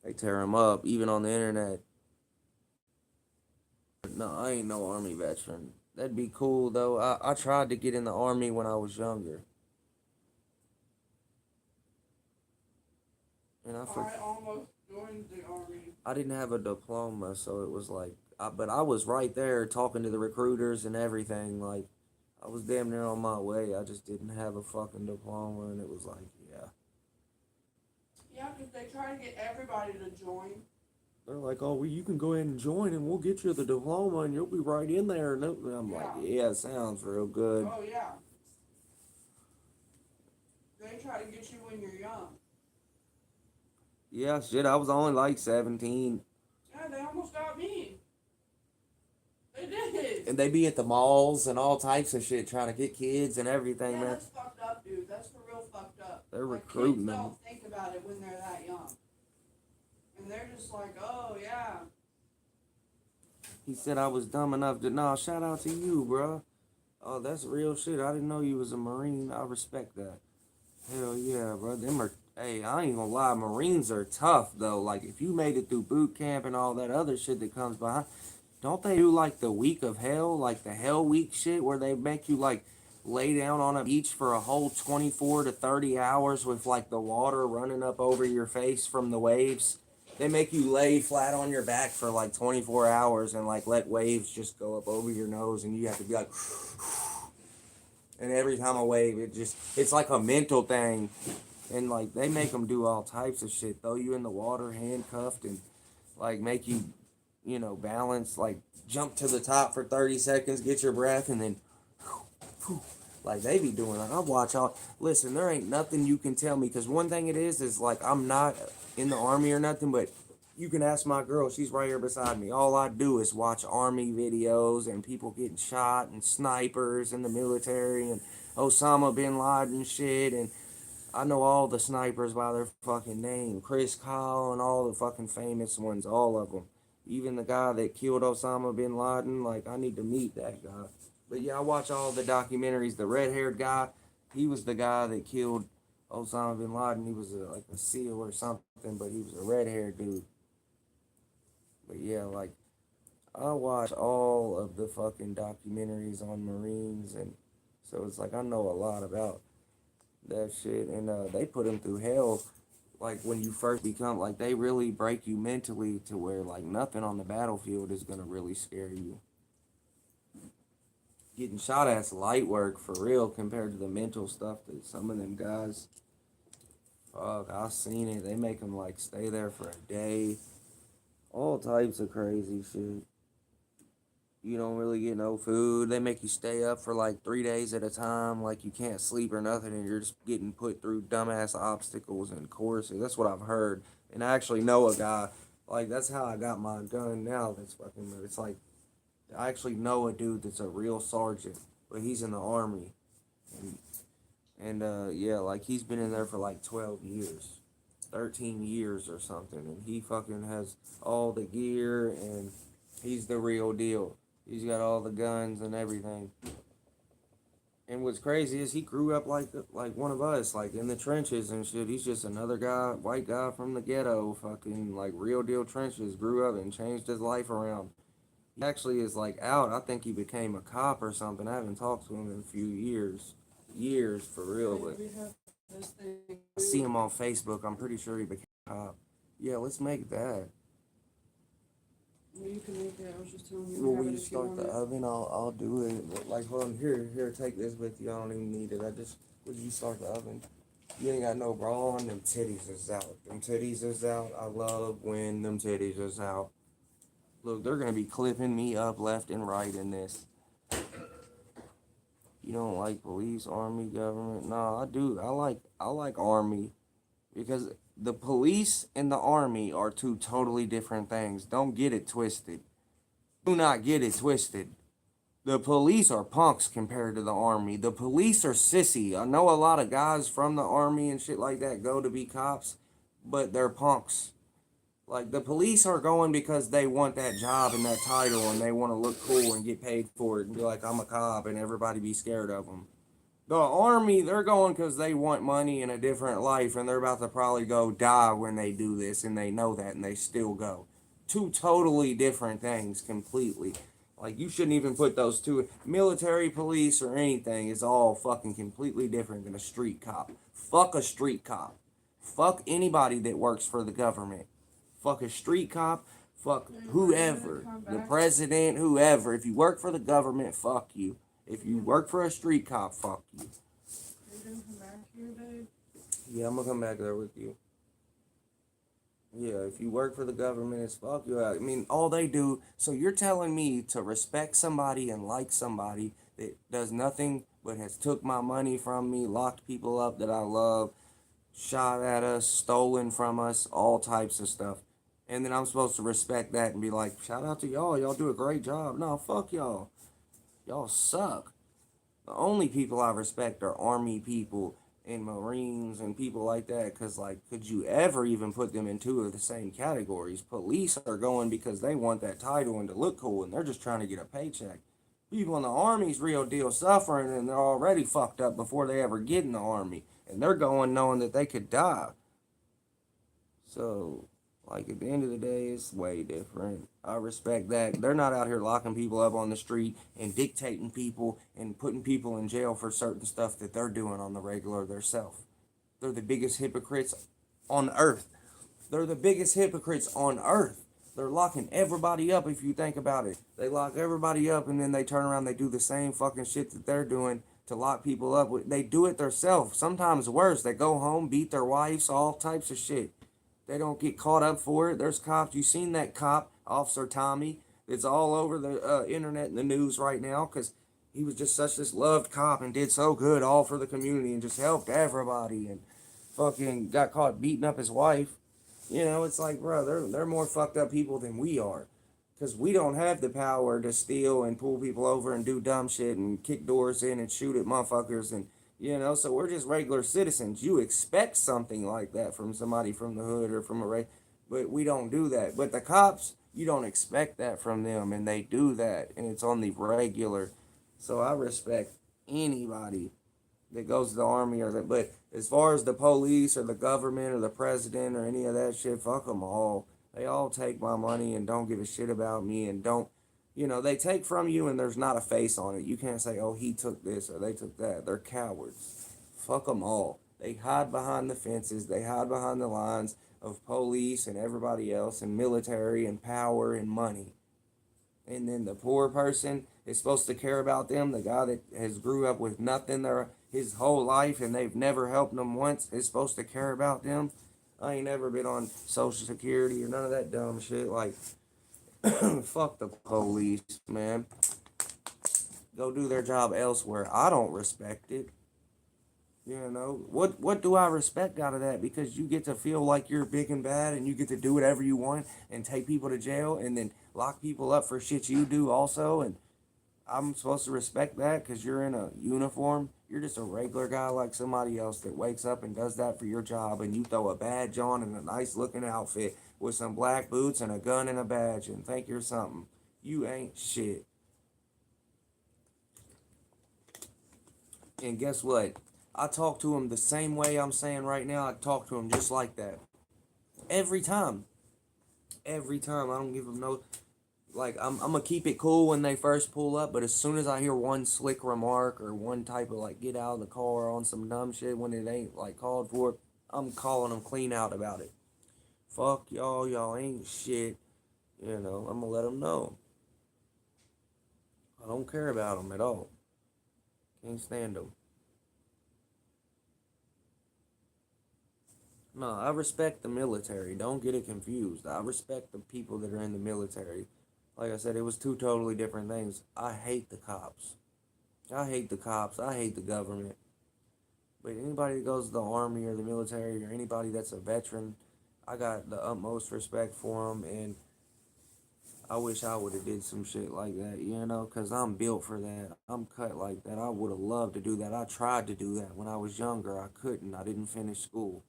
They tear them up, even on the internet. No, I ain't no Army veteran. That'd be cool, though. I tried to get in the Army when I was younger. And I almost joined the Army. I didn't have a diploma, so it was like, but I was right there talking to the recruiters and everything. Like, I was damn near on my way. I just didn't have a fucking diploma, and it was like, yeah. Yeah, because they try to get everybody to join. They're like, oh, well, you can go ahead and join, and we'll get you the diploma, and you'll be right in there. And I'm like, yeah, sounds real good. Oh, yeah. They try to get you when you're young. Yeah, shit, I was only like 17. Yeah, they almost got me. They did. And they be at the malls and all types of shit trying to get kids and everything, Yeah, man. that's fucked up, dude. That's for real fucked up. They're like, recruiting kids them. don't think about it when they're that young. And they're just like, oh, yeah. He said I was dumb enough to. Nah, shout out to you, bruh. Oh, that's real shit. I didn't know you was a Marine. I respect that. Hell yeah, bro. Them are. Hey, I ain't gonna lie. Marines are tough though. Like if you made it through boot camp and all that other shit that comes behind, don't they do like the week of hell, like the hell week shit, where they make you like lay down on a beach for a whole 24 to 30 hours with like the water running up over your face from the waves? They make you lay flat on your back for like 24 hours and like let waves just go up over your nose and you have to be like, and every time a wave, it's like a mental thing. And like they make them do all types of shit, throw you in the water handcuffed and like make you, balance, like jump to the top for 30 seconds, get your breath, and then like they be doing it. I watch all. Listen, there ain't nothing you can tell me because one thing it is like I'm not in the army or nothing, but you can ask my girl. She's right here beside me. All I do is watch army videos and people getting shot and snipers in the military and Osama bin Laden shit. And I know all the snipers by their fucking name. Chris Kyle and all the fucking famous ones, all of them. Even the guy that killed Osama bin Laden, like, I need to meet that guy. But yeah, I watch all the documentaries. The red-haired guy, he was the guy that killed Osama bin Laden. He was like a SEAL or something, but he was a red-haired dude. But yeah, like, I watch all of the fucking documentaries on Marines, and so it's like I know a lot about that shit. And they put them through hell, like when you first become, like they really break you mentally to where like nothing on the battlefield is gonna really scare you. Getting shot at's light work for real compared to the mental stuff that some of them guys, fuck, I've seen it. They make them like stay there for a day, all types of crazy shit. You don't really get no food. They make you stay up for like 3 days at a time, like you can't sleep or nothing, and you're just getting put through dumbass obstacles and courses. That's what I've heard. And I actually know a guy, like that's how I got my gun now. That's fucking, it's like, I actually know a dude that's a real sergeant, but he's in the army. And yeah, like he's been in there for like 12 years, 13 years or something, and he fucking has all the gear, and he's the real deal. He's got all the guns and everything. And what's crazy is he grew up like one of us, like in the trenches and shit. He's just another guy, white guy from the ghetto, fucking like real deal trenches. Grew up and changed his life around. He actually is like out. I think he became a cop or something. I haven't talked to him in a few years for real. But We have this thing. I see him on Facebook. I'm pretty sure he became a cop. Yeah, let's make that. Well, you can make it. I was just telling you. Well, We have when it you if you start want the it. oven, I'll do it. But, like, hold on, here, take this with you. I don't even need it. Would you start the oven? You ain't got no bra on. Them titties is out. Them titties is out. I love when them titties is out. Look, they're gonna be clipping me up left and right in this. You don't like police, army, government? No, I do. I like army because the police and the army are two totally different things. Don't get it twisted. Do not get it twisted. The police are punks compared to the army. The police are sissy. I know a lot of guys from the army and shit like that go to be cops, but they're punks. Like the police are going because they want that job and that title and they want to look cool and get paid for it and be like, I'm a cop and everybody be scared of them. The army, they're going because they want money and a different life and they're about to probably go die when they do this and they know that and they still go. Two totally different things completely. Like you shouldn't even put those two. Military, police, or anything is all fucking completely different than a street cop. Fuck a street cop. Fuck anybody that works for the government. Fuck a street cop. Fuck whoever. The president, whoever. If you work for the government, fuck you. If you work for a street cop, fuck you. Are you gonna come back here, babe? Yeah, I'm gonna come back there with you. Yeah, if you work for the government, it's fuck you. I mean, all they do. So you're telling me to respect somebody and like somebody that does nothing but has took my money from me, locked people up that I love, shot at us, stolen from us, all types of stuff. And then I'm supposed to respect that and be like, shout out to y'all. Y'all do a great job. No, fuck y'all. Y'all suck. The only people I respect are army people and Marines and people like that. Because, like, could you ever even put them in two of the same categories? Police are going because they want that title and to look cool, and they're just trying to get a paycheck. People in the Army's real deal suffering, and they're already fucked up before they ever get in the Army. And they're going knowing that they could die. So, like, at the end of the day, it's way different. I respect that. They're not out here locking people up on the street and dictating people and putting people in jail for certain stuff that they're doing on the regular themselves. They're the biggest hypocrites on earth. They're the biggest hypocrites on earth. They're locking everybody up if you think about it. They lock everybody up and then they turn around, they do the same fucking shit that they're doing to lock people up. They do it themselves. Sometimes worse. They go home, beat their wives, all types of shit. They don't get caught up for it. There's cops. You seen that cop, Officer Tommy? It's all over the internet and the news right now because he was just such this loved cop and did so good all for the community and just helped everybody and fucking got caught beating up his wife. You know, it's like, bro, they're more fucked up people than we are. Because we don't have the power to steal and pull people over and do dumb shit and kick doors in and shoot at motherfuckers and, you know, so we're just regular citizens. You expect something like that from somebody from the hood or from a race, but we don't do that. But the cops, you don't expect that from them, and they do that, and it's on the regular. So I respect anybody that goes to the Army or that. But as far as the police or the government or the president or any of that shit, fuck them all. They all take my money and don't give a shit about me and don't, you know, they take from you and there's not a face on it. You can't say, oh, he took this or they took that. They're cowards. Fuck them all. They hide behind the fences. They hide behind the lines of police and everybody else and military and power and money. And then the poor person is supposed to care about them. The guy that has grew up with nothing his whole life and they've never helped them once is supposed to care about them. I ain't never been on Social Security or none of that dumb shit. Like, fuck the police, man. Go do their job elsewhere. I don't respect it. You know, what do I respect out of that? Because you get to feel like you're big and bad and you get to do whatever you want and take people to jail and then lock people up for shit you do also. And I'm supposed to respect that because you're in a uniform. You're just a regular guy like somebody else that wakes up and does that for your job, and you throw a badge on and a nice looking outfit with some black boots and a gun and a badge and think you're something. You ain't shit. And guess what? I talk to him the same way I'm saying right now. I talk to him just like that. Every time. Every time. I don't give them no... Like, I'm gonna keep it cool when they first pull up, but as soon as I hear one slick remark or one type of, like, get out of the car on some dumb shit when it ain't, like, called for, I'm calling them clean out about it. Fuck y'all ain't shit. You know, I'm gonna let them know. I don't care about them at all. Can't stand them. No, I respect the military. Don't get it confused. I respect the people that are in the military. Like I said, it was two totally different things. I hate the cops. I hate the cops. I hate the government. But anybody that goes to the Army or the military or anybody that's a veteran, I got the utmost respect for them. And I wish I would have did some shit like that, you know, because I'm built for that. I'm cut like that. I would have loved to do that. I tried to do that when I was younger. I couldn't. I didn't finish school.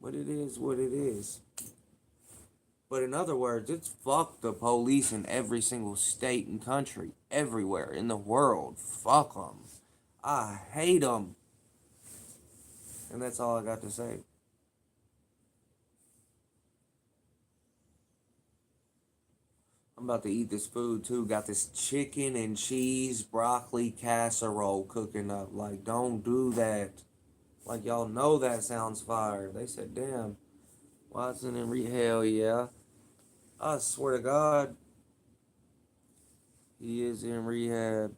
But it is what it is. But in other words, it's fuck the police in every single state and country, everywhere in the world. Fuck them. I hate them. And that's all I got to say. I'm about to eat this food too. Got this chicken and cheese broccoli casserole cooking up. Like, don't do that. Like, y'all know that sounds fire. They said, damn, Watson and hell yeah. I swear to God, he is in rehab.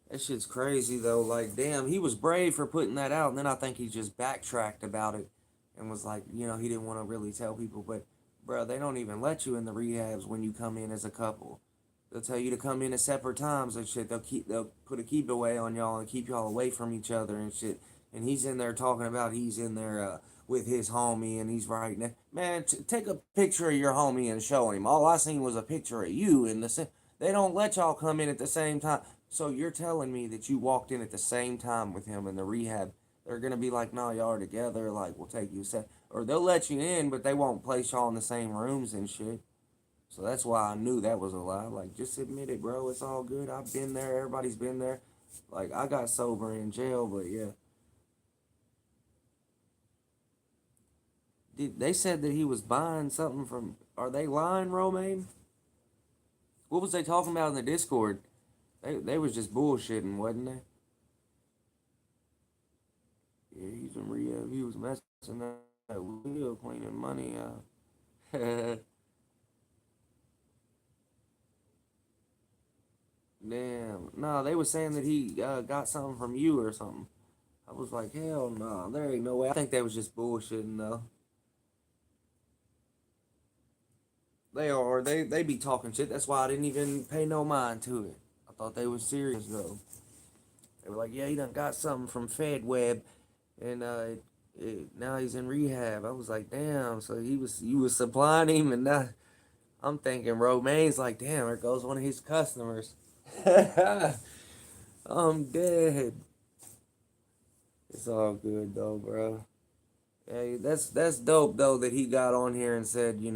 That shit's crazy though. Like, damn, he was brave for putting that out, and then I think he just backtracked about it and was like, you know, he didn't want to really tell people. But, bro, they don't even let you in the rehabs when you come in as a couple. They'll tell you to come in at separate times and shit. They'll put a keep away on y'all and keep y'all away from each other and shit. And he's in there talking about he's in there with his homie and he's right now. Man, take a picture of your homie and show him. All I seen was a picture of you in the. They don't let y'all come in at the same time. So you're telling me that you walked in at the same time with him in the rehab? They're gonna be like, "No, y'all are together. Like, we'll take you a set," or they'll let you in, but they won't place y'all in the same rooms and shit. So that's why I knew that was a lie. Like, just admit it, bro. It's all good. I've been there. Everybody's been there. Like, I got sober in jail, but yeah. They said that he was buying something from. Are they lying, Romaine? What was they talking about in the Discord? They was just bullshitting, wasn't they? Yeah, he's in rehab. He was messing that wheel, cleaning money out. Damn. No, they was saying that he got something from you or something. I was like, hell no, there ain't no way. I think they was just bullshitting though. They are. They be talking shit. That's why I didn't even pay no mind to it. I thought they was serious though. They were like, yeah, he done got something from FedWeb, and now he's in rehab. I was like, damn. So you was supplying him, and now I'm thinking Romaine's like, damn, there goes one of his customers. I'm dead. It's all good though, bro. Hey, that's dope though that he got on here and said, he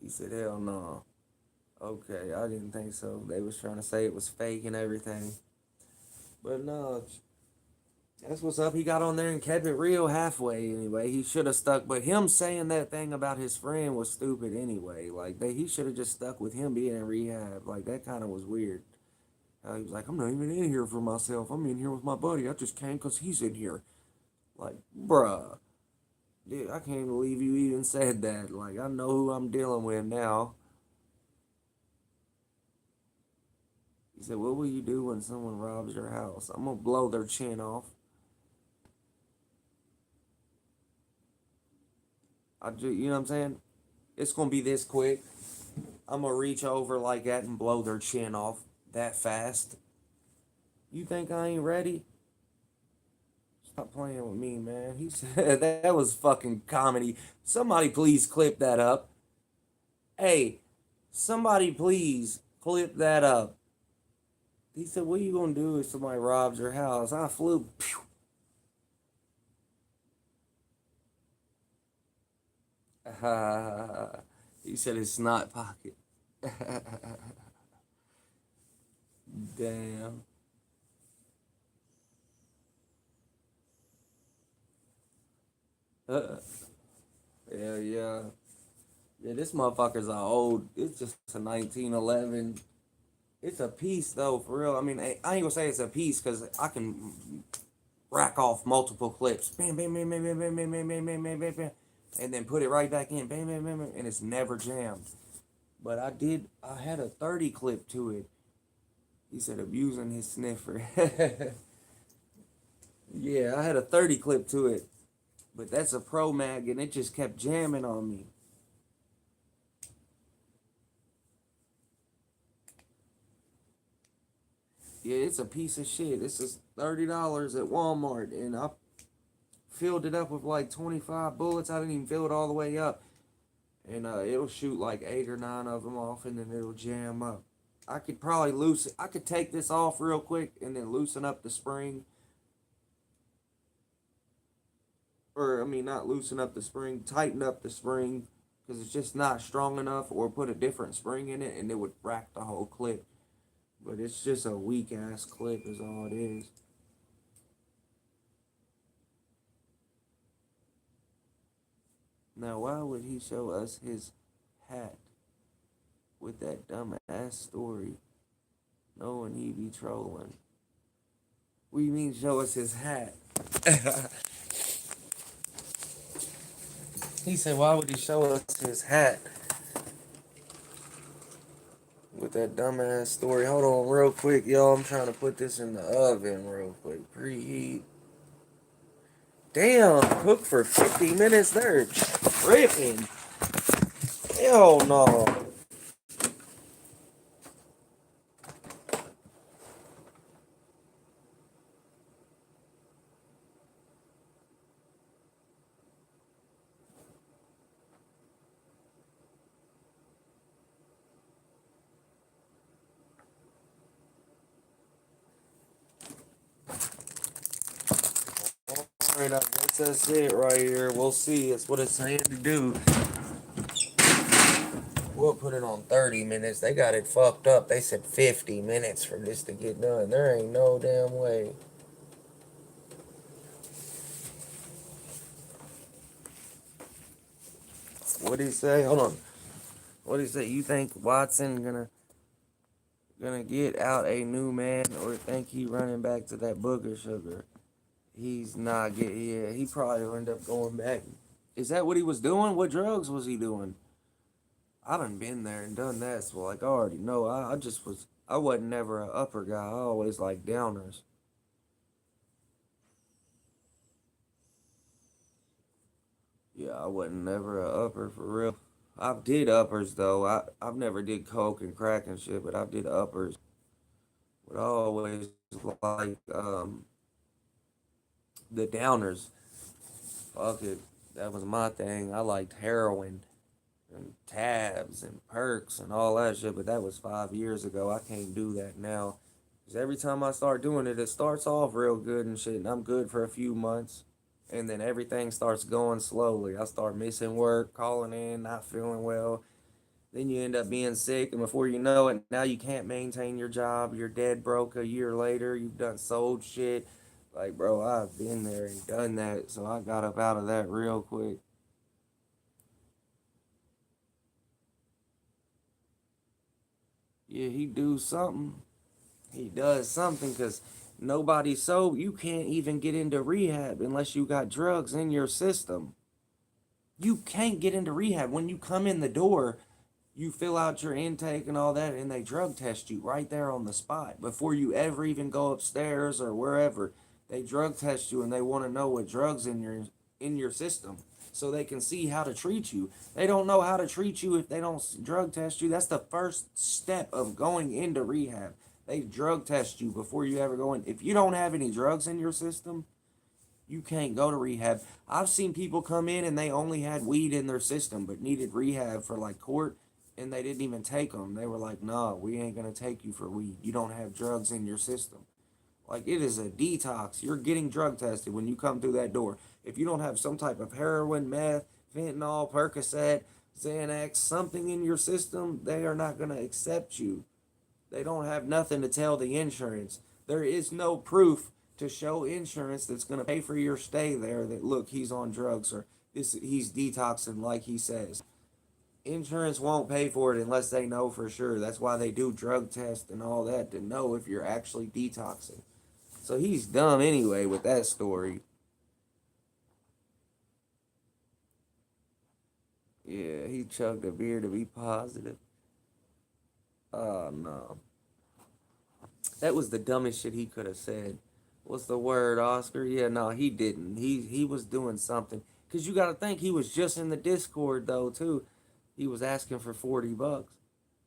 said, hell no. Okay, I didn't think so. They was trying to say it was fake and everything. But no, that's what's up. He got on there and kept it real halfway anyway. He should have stuck, but him saying that thing about his friend was stupid anyway. Like he should have just stuck with him being in rehab. Like that kind of was weird. He was like, I'm not even in here for myself. I'm in here with my buddy. I just came because he's in here. Like, bruh. Dude, I can't believe you even said that. Like, I know who I'm dealing with now. He said, what will you do when someone robs your house? I'm going to blow their chin off. You know what I'm saying? It's going to be this quick. I'm going to reach over like that and blow their chin off that fast. You think I ain't ready? Stop playing with me, man. He said that was fucking comedy. Somebody please clip that up. Hey, somebody please clip that up. He said, what are you going to do if somebody robs your house? I flew. Pew. He said it's not pocket. Damn. Uh, yeah, yeah. Yeah, this motherfucker's a old. It's just a 1911. It's a piece, though, for real. I mean, I ain't gonna say it's a piece because I can rack off multiple clips. Bam, bam, bam, bam, bam, bam, bam, bam, bam, bam, bam, bam, bam. And then put it right back in. Bam, bam, bam, bam. And it's never jammed. But I had a 30 clip to it. He said abusing his sniffer. Yeah, I had a 30 clip to it. But that's a Pro Mag and it just kept jamming on me. Yeah, it's a piece of shit. It's just $30 at Walmart and I filled it up with like 25 bullets. I didn't even fill it all the way up. And it'll shoot like 8 or 9 of them off and then it'll jam up. I could probably I could take this off real quick and then loosen up the spring. Or, I mean, not loosen up the spring, tighten up the spring because it's just not strong enough, or put a different spring in it and it would rack the whole clip. But it's just a weak ass clip, is all it is. Now, why would he show us his hat with that dumb ass story, knowing he be trolling? What do you mean, show us his hat? He said, why would he show us his hat with that dumbass story? Hold on real quick, y'all. I'm trying to put this in the oven real quick. Preheat. Damn, cook for 50 minutes. They're tripping. Hell no. Alright, I guess that's it right here. We'll see. That's what it's saying to do. We'll put it on 30 minutes. They got it fucked up. They said 50 minutes for this to get done. There ain't no damn way. What'd he say? Hold on. What'd he say? You think Watson gonna get out a new man, or think he running back to that booger sugar? He's not getting. Yeah, he probably will end up going back. Is that what he was doing? What drugs was he doing? I done been there and done that, so like I already know. I just was. I wasn't never a upper guy. I always like downers. Yeah, I wasn't never a upper for real. I've did uppers though. I've never did coke and crack and shit, but I've did uppers. But I always like the downers. Fuck it, that was my thing. I liked heroin and tabs and perks and all that shit, but that was 5 years ago. I can't do that now. Cause every time I start doing it, it starts off real good and shit, and I'm good for a few months, and then everything starts going slowly. I start missing work, calling in, not feeling well. Then you end up being sick, and before you know it, now you can't maintain your job. You're dead broke a year later. You've done sold shit. Like, bro, I've been there and done that, so I got up out of that real quick. Yeah, he do something. He does something because nobody's sober. You can't even get into rehab unless you got drugs in your system. You can't get into rehab. When you come in the door, you fill out your intake and all that, and they drug test you right there on the spot before you ever even go upstairs or wherever. They drug test you, and they want to know what drugs in your system so they can see how to treat you. They don't know how to treat you if they don't drug test you. That's the first step of going into rehab. They drug test you before you ever go in. If you don't have any drugs in your system, you can't go to rehab. I've seen people come in and they only had weed in their system but needed rehab for like court, and they didn't even take them. They were like, "No, we ain't gonna take you for weed. You don't have drugs in your system." Like, it is a detox. You're getting drug tested when you come through that door. If you don't have some type of heroin, meth, fentanyl, Percocet, Xanax, something in your system, they are not gonna accept you. They don't have nothing to tell the insurance. There is no proof to show insurance that's going to pay for your stay there that, look, he's on drugs or he's detoxing like he says. Insurance won't pay for it unless they know for sure. That's why they do drug tests and all that, to know if you're actually detoxing. So he's dumb anyway with that story. Yeah, he chugged a beer to be positive. Oh no. That was the dumbest shit he could have said. What's the word, Oscar? Yeah, no, he didn't. He was doing something. Cause you gotta think he was just in the Discord though too. He was asking for $40.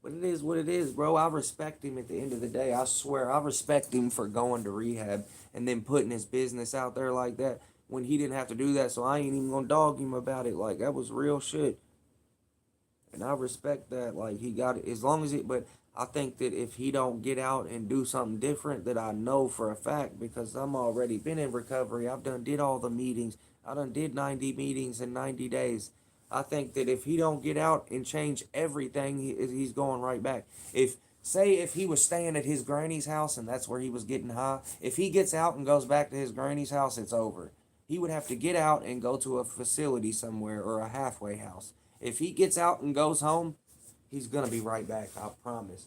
But it is what it is, bro. I respect him at the end of the day. I swear, I respect him for going to rehab and then putting his business out there like that when he didn't have to do that. So I ain't even gonna dog him about it. Like, that was real shit. And I respect that. Like, he got it as long as it. But I think that if he don't get out and do something different, that I know for a fact, because I'm already been in recovery. I've did all the meetings. I did 90 meetings in 90 days. I think that if he don't get out and change everything, he's going right back. If he was staying at his granny's house and that's where he was getting high, if he gets out and goes back to his granny's house, it's over. He would have to get out and go to a facility somewhere or a halfway house. If he gets out and goes home, he's gonna be right back. I promise.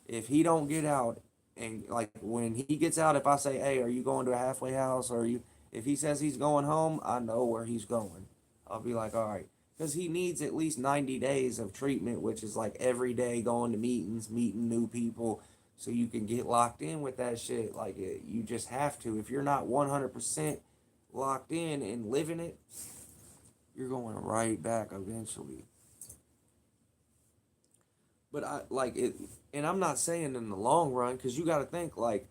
If he don't get out, and like when he gets out, if I say, "Hey, are you going to a halfway house?" or you, if he says he's going home, I know where he's going. I'll be like, "All right," because he needs at least 90 days of treatment, which is like every day going to meetings, meeting new people, so you can get locked in with that shit. Like, you just have to. If you're not 100% locked in and living it, you're going right back eventually. But I like it, and I'm not saying in the long run, because you got to think like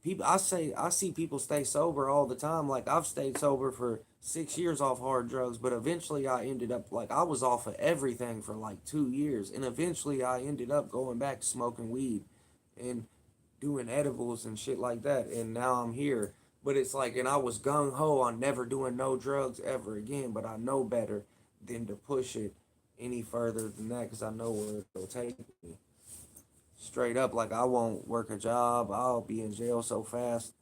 people. I see people stay sober all the time. Like, I've stayed sober for 6 years off hard drugs, but eventually I ended up like I was off of everything for like 2 years, and eventually I ended up going back to smoking weed and doing edibles and shit like that, and now I'm here. But it's like, and I was gung ho on never doing no drugs ever again, but I know better than to push it any further than that because I know where it'll take me. Straight up, like I won't work a job. I'll be in jail so fast,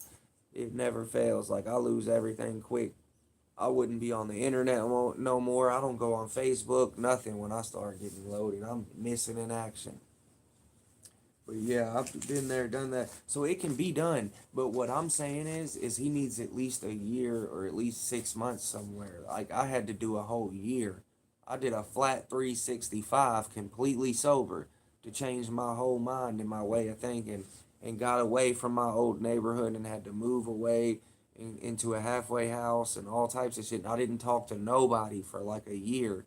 it never fails. Like I lose everything quick. I wouldn't be on the internet no more. I don't go on Facebook, nothing when I start getting loaded. I'm missing in action. But yeah, I've been there, done that. So it can be done. But what I'm saying is he needs at least a year or at least 6 months somewhere. Like I had to do a whole year. I did a flat 365 completely sober to change my whole mind and my way of thinking and got away from my old neighborhood and had to move away into a halfway house and all types of shit. And I didn't talk to nobody for like a year.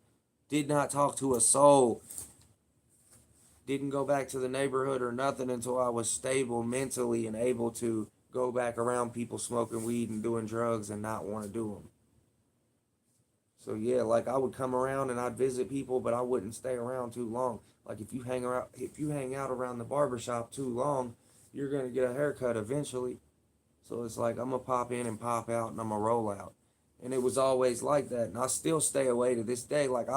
Did not talk to a soul. Didn't go back to the neighborhood or nothing until I was stable mentally and able to go back around people smoking weed and doing drugs and not want to do them. So yeah, like I would come around and I'd visit people, but I wouldn't stay around too long. Like if you hang out around the barbershop too long, you're gonna get a haircut eventually. So it's like I'm gonna pop in and pop out and I'm gonna roll out. And it was always like that. And I still stay away to this day. Like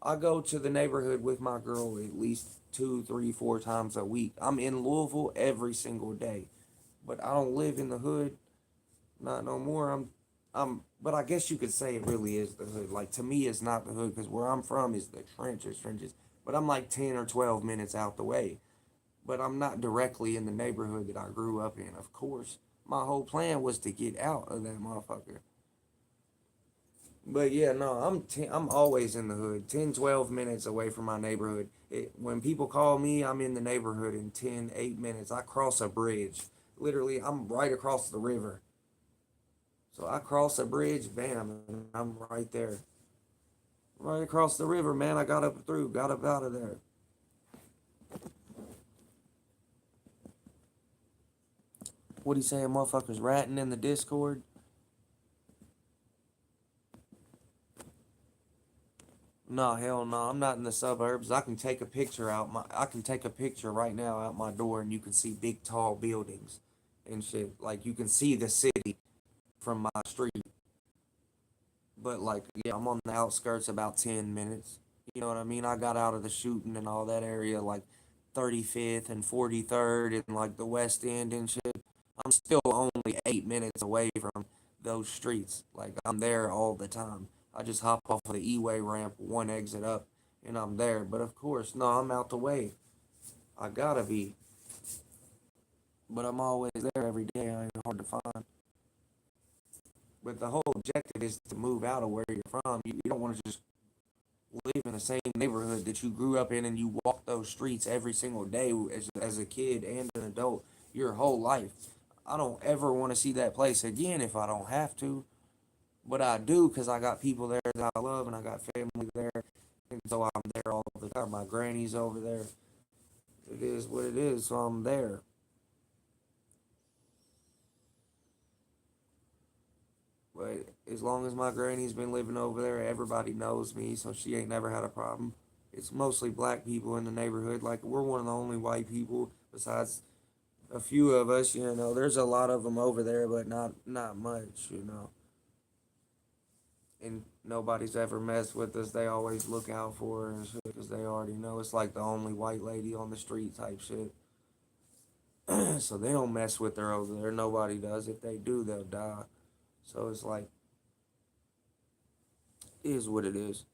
I go to the neighborhood with my girl at least 2, 3, 4 times a week. I'm in Louisville every single day. But I don't live in the hood. Not no more. But I guess you could say it really is the hood. Like to me it's not the hood because where I'm from is the trenches. But I'm like 10 or 12 minutes out the way. But I'm not directly in the neighborhood that I grew up in, of course. My whole plan was to get out of that motherfucker. But yeah, no, I'm always in the hood. 10, 12 minutes away from my neighborhood. When people call me, I'm in the neighborhood in 10, 8 minutes. I cross a bridge. Literally, I'm right across the river. So I cross a bridge, bam, and I'm right there. Right across the river, man. I got up out of there. What he saying, motherfuckers ratting in the Discord? No, hell no. I'm not in the suburbs. I can take a picture right now out my door and you can see big tall buildings and shit. Like you can see the city from my street. But like yeah, I'm on the outskirts about 10 minutes. You know what I mean? I got out of the shooting and all that area like 35th and 43rd and like the West End and shit. I'm still only 8 minutes away from those streets. Like I'm there all the time. I just hop off of the E-way ramp, one exit up, and I'm there. But of course, no, I'm out the way. I gotta be. But I'm always there every day. I ain't hard to find. But the whole objective is to move out of where you're from. You don't want to just live in the same neighborhood that you grew up in and you walk those streets every single day as a kid and an adult your whole life. I don't ever want to see that place again if I don't have to. But I do because I got people there that I love and I got family there. And so I'm there all the time. My granny's over there. It is what it is, so I'm there. But as long as my granny's been living over there, everybody knows me, so she ain't never had a problem. It's mostly black people in the neighborhood. Like, we're one of the only white people besides a few of us, you know. There's a lot of them over there, but not much, you know. And nobody's ever messed with us. They always look out for her and shit because they already know it's like the only white lady on the street type shit. So they don't mess with her over there. Nobody does. If they do, they'll die. So it's like, it is what it is.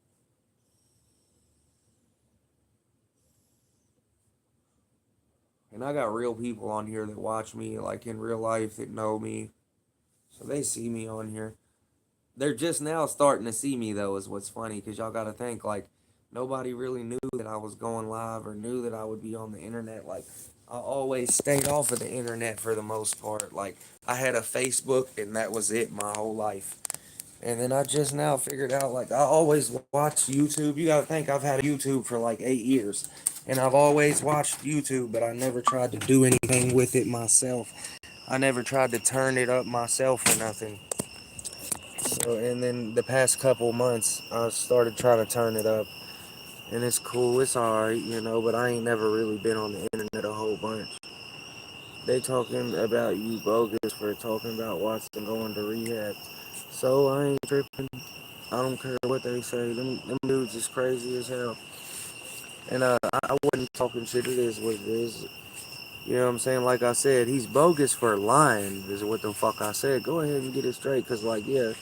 And I got real people on here that watch me, like in real life, that know me. So they see me on here. They're just now starting to see me though, is what's funny, because y'all gotta think like nobody really knew that I was going live or knew that I would be on the internet. Like I always stayed off of the internet for the most part. Like I had a Facebook and that was it my whole life. And then I just now figured out like I always watch YouTube. You gotta think I've had YouTube for like 8 years. And I've always watched YouTube, but I never tried to do anything with it myself. I never tried to turn it up myself or nothing. So, and then the past couple months, I started trying to turn it up, and it's cool, it's alright, you know. But I ain't never really been on the internet a whole bunch. They talking about you bogus for talking about Watson going to rehab. So I ain't tripping. I don't care what they say. Them dudes is crazy as hell. And I wasn't talking shit. It is what it is. You know what I'm saying? Like I said, he's bogus for lying. Is what the fuck I said. Go ahead and get it straight, cause like yeah,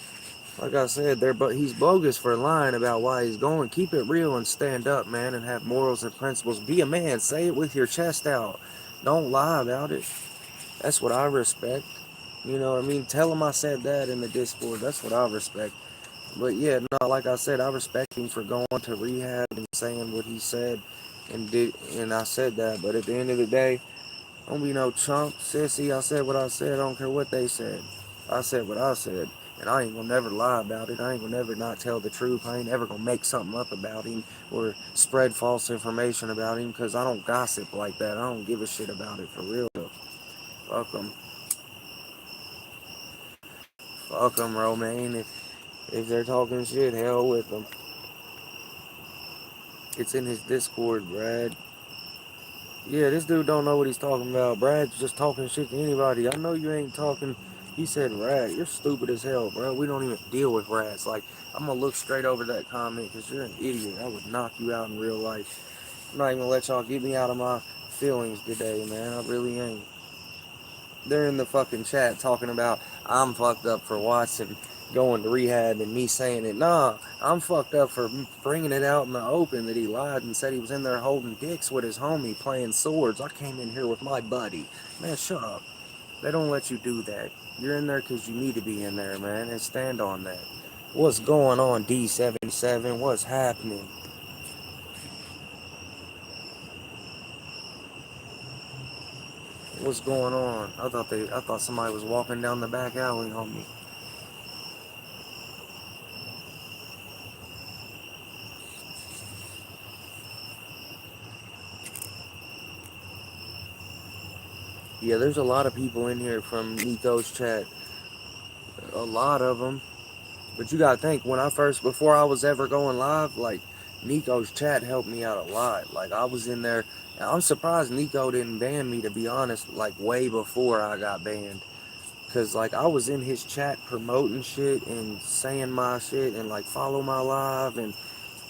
like I said, he's bogus for lying about why he's going. Keep it real and stand up, man, and have morals and principles. Be a man. Say it with your chest out. Don't lie about it. That's what I respect. You know what I mean? Tell him I said that in the Discord. That's what I respect. But yeah, no, like I said, I respect him for going to rehab and saying what he said and did, and I said that. But at the end of the day, don't be no chump, sissy. I said what I said. I don't care what they said. I said what I said. And I ain't gonna never lie about it. I ain't gonna never not tell the truth. I ain't ever gonna make something up about him or spread false information about him because I don't gossip like that. I don't give a shit about it for real. Fuck them. Fuck them, Romaine. If they're talking shit, hell with them. It's in his Discord, Brad. Yeah, this dude don't know what he's talking about. Brad's just talking shit to anybody. I know you ain't talking. He said rat. You're stupid as hell, bro. We don't even deal with rats. Like, I'm gonna look straight over that comment because you're an idiot. I would knock you out in real life. I'm not even gonna let y'all get me out of my feelings today, man. I really ain't. They're in the fucking chat talking about I'm fucked up for Watson going to rehab and me saying it. Nah, I'm fucked up for bringing it out in the open that he lied and said he was in there holding dicks with his homie playing swords. I came in here with my buddy. Man, shut up. They don't let you do that. You're in there because you need to be in there, man, and stand on that. What's going on, D77? What's happening? What's going on? I thought somebody was walking down the back alley on me. Yeah, there's a lot of people in here from Nico's chat. A lot of them. But you gotta think, before I was ever going live, like, Nico's chat helped me out a lot. Like, I was in there. I'm surprised Nico didn't ban me, to be honest, like, way before I got banned. Because, like, I was in his chat promoting shit and saying my shit and, like, follow my live. And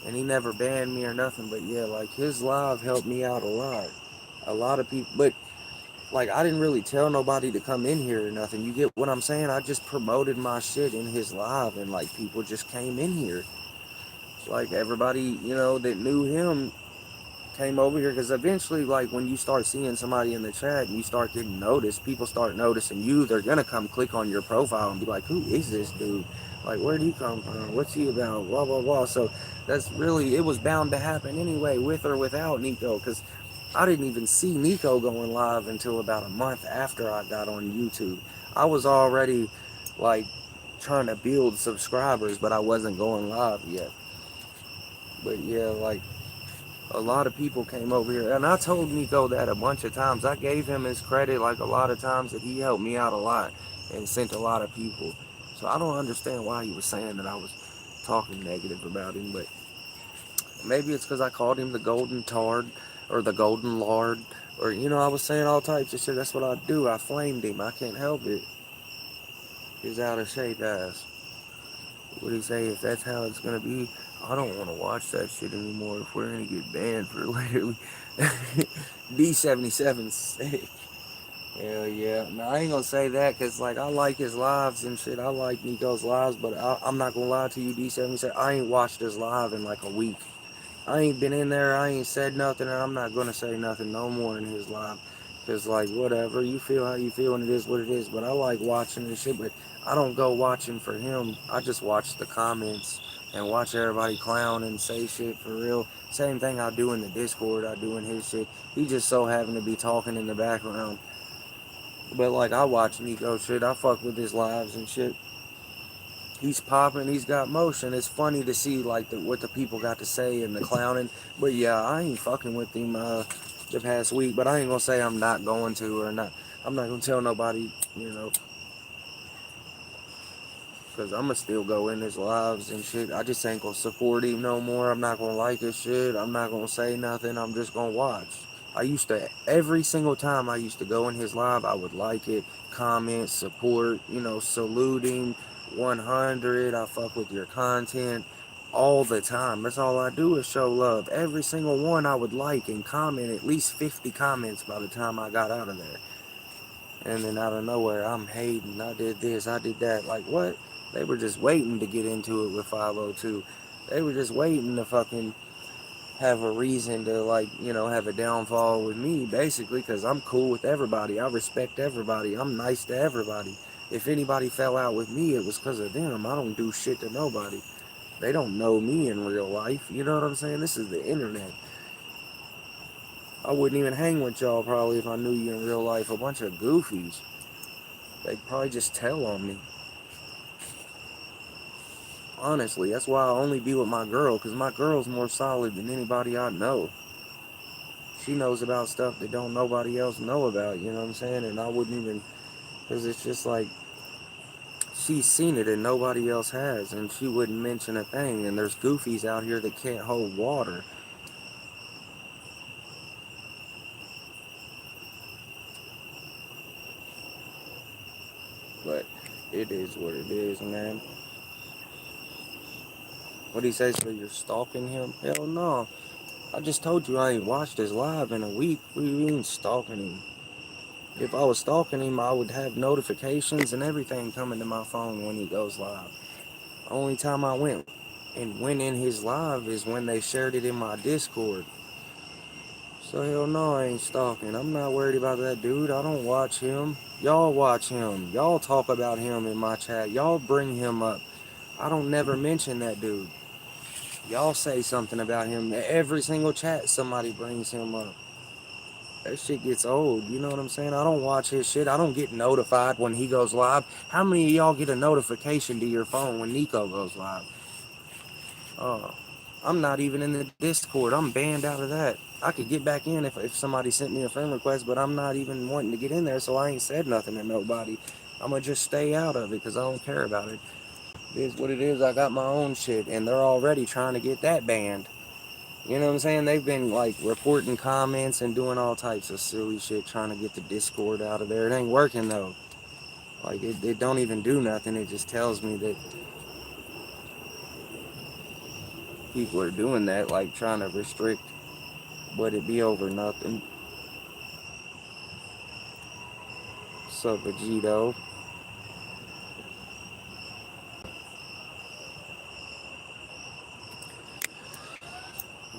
he never banned me or nothing. But, yeah, like, his live helped me out a lot. A lot of people. But like, I didn't really tell nobody to come in here or nothing. You get what I'm saying? I just promoted my shit in his live and like people just came in here. Like everybody, that knew him came over here because eventually, like, when you start seeing somebody in the chat and you start getting noticed, people start noticing you. They're gonna come click on your profile and be like, who is this dude? Like, where'd he come from? What's he about? Blah blah blah. So it was bound to happen anyway, with or without Nico, because I didn't even see Nico going live until about a month after I got on YouTube. I was already like trying to build subscribers, but I wasn't going live yet. But yeah, like, a lot of people came over here, and I told Nico that a bunch of times. I gave him his credit, like, a lot of times, that he helped me out a lot and sent a lot of people. So I don't understand why he was saying that I was talking negative about him, but maybe it's because I called him the Golden Tard or the Golden Lard, or, I was saying all types of shit. That's what I do. I flamed him. I can't help it. He's out of shape ass. What do you say? If that's how it's gonna be, I don't want to watch that shit anymore. If we're gonna get banned for literally D77 sick. Hell yeah. No, I ain't gonna say that because like I like his lives and shit. I like Nico's lives, but I'm not gonna lie to you, D77. I ain't watched his live in like a week. I ain't been in there. I ain't said nothing, and I'm not gonna say nothing no more in his live. Cause like whatever, you feel how you feel, and it is what it is. But I like watching this shit. But I don't go watching for him. I just watch the comments and watch everybody clown and say shit for real. Same thing I do in the Discord. I do in his shit. He just so happened to be talking in the background. But like I watch Nico shit. I fuck with his lives and shit. He's popping, he's got motion. It's funny to see like what the people got to say and the clowning. But yeah, I ain't fucking with him the past week. But I ain't gonna say I'm not going to or not. I'm not gonna tell nobody, because I'm gonna still go in his lives and shit. I just ain't gonna support him no more. I'm not gonna like his shit. I'm not gonna say nothing. I'm just gonna watch. I used to, every single time I used to go in his live, I would like it, comment, support, saluting, 100, I fuck with your content all the time. That's all I do is show love. Every single one I would like and comment, at least 50 comments by the time I got out of there. And then out of nowhere, I'm hating, I did this, I did that. Like, what? They were just waiting to get into it with 502. They were just waiting to fucking have a reason to, like, have a downfall with me, basically, because I'm cool with everybody. I respect everybody. I'm nice to everybody. If anybody fell out with me, it was because of them. I don't do shit to nobody. They don't know me in real life. You know what I'm saying? This is the internet. I wouldn't even hang with y'all probably if I knew you in real life. A bunch of goofies. They'd probably just tell on me. Honestly, that's why I only be with my girl, because my girl's more solid than anybody I know. She knows about stuff that don't nobody else know about, you know what I'm saying? And I wouldn't even, because it's just like, she's seen it and nobody else has, and she wouldn't mention a thing. And there's goofies out here that can't hold water. But it is what it is, man. What do you say? So you're stalking him? Hell no. I just told you I ain't watched his live in a week. What do you mean stalking him? If I was stalking him, I would have notifications and everything coming to my phone when he goes live. Only time I went in his live is when they shared it in my Discord. So hell no, I ain't stalking. I'm not worried about that dude. I don't watch him. Y'all watch him. Y'all talk about him in my chat. Y'all bring him up. I don't never mention that dude. Y'all say something about him. Every single chat somebody brings him up. That shit gets old, you know what I'm saying? I don't watch his shit. I don't get notified when he goes live. How many of y'all get a notification to your phone when Nico goes live? I'm not even in the Discord. I'm banned out of that. I could get back in if somebody sent me a friend request, but I'm not even wanting to get in there, so I ain't said nothing to nobody. I'm gonna just stay out of it because I don't care about it. It is what it is. I got my own shit, and they're already trying to get that banned. You know what I'm saying? They've been like reporting comments and doing all types of silly shit trying to get the Discord out of there. It ain't working though. Like it don't even do nothing. It just tells me that people are doing that, like trying to restrict, but it be over nothing. So Vegito.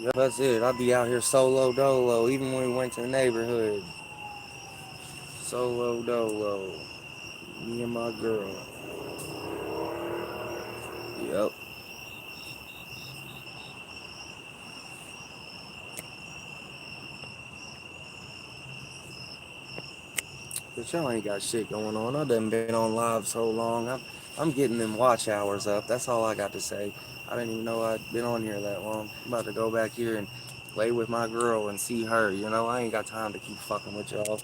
Yep, that's it. I'll be out here solo dolo, even when we went to the neighborhood. Solo dolo. Me and my girl. Yep. But y'all ain't got shit going on. I done been on live so long. I'm getting them watch hours up. That's all I got to say. I didn't even know I'd been on here that long. I'm about to go back here and play with my girl and see her. You know, I ain't got time to keep fucking with y'all.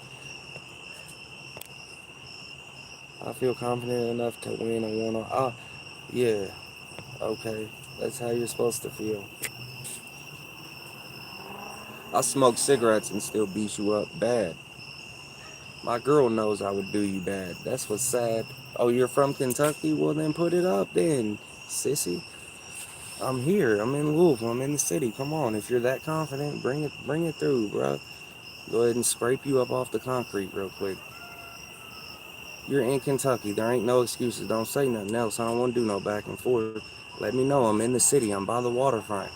I feel confident enough to win a one-on. Yeah. Okay. That's how you're supposed to feel. I smoke cigarettes and still beat you up bad. My girl knows I would do you bad. That's what's sad. Oh, you're from Kentucky? Well, then put it up then, sissy. I'm here. I'm in Louisville. I'm in the city. Come on. If you're that confident, bring it through, bro. Go ahead and scrape you up off the concrete real quick. You're in Kentucky. There ain't no excuses. Don't say nothing else. I don't want to do no back and forth. Let me know. I'm in the city. I'm by the waterfront.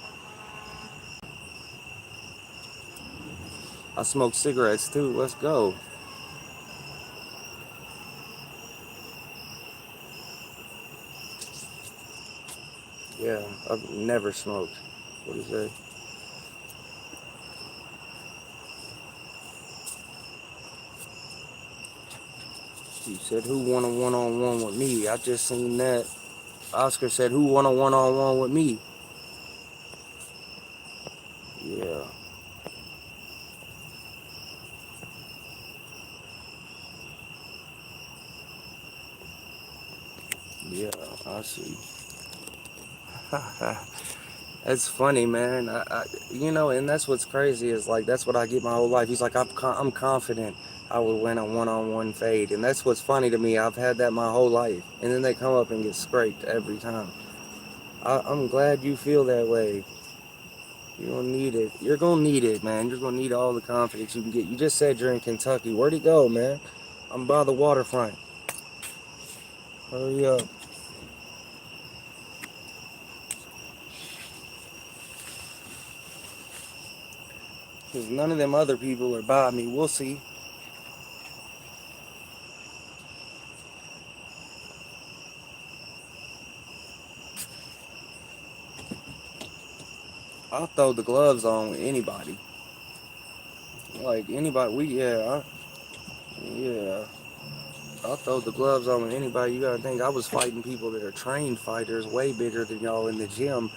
I smoke cigarettes too. Let's go. Yeah, I've never smoked. What is that? You said who want a one-on-one with me? I just seen that. Oscar said who want a one-on-one with me? Yeah. Yeah, I see. It's funny, man. And that's what's crazy is like that's what I get my whole life. He's like, I'm confident I would win a one-on-one fade, and that's what's funny to me. I've had that my whole life, and then they come up and get scraped every time. I'm glad you feel that way. You're gonna need it. You're gonna need it, man. You're gonna need all the confidence you can get. You just said you're in Kentucky. Where'd he go, man? I'm by the waterfront. Hurry up. Because none of them other people are by me. We'll see. I'll throw the gloves on with anybody. Like anybody, yeah. I'll throw the gloves on with anybody. You gotta think, I was fighting people that are trained fighters, way bigger than y'all in the gym.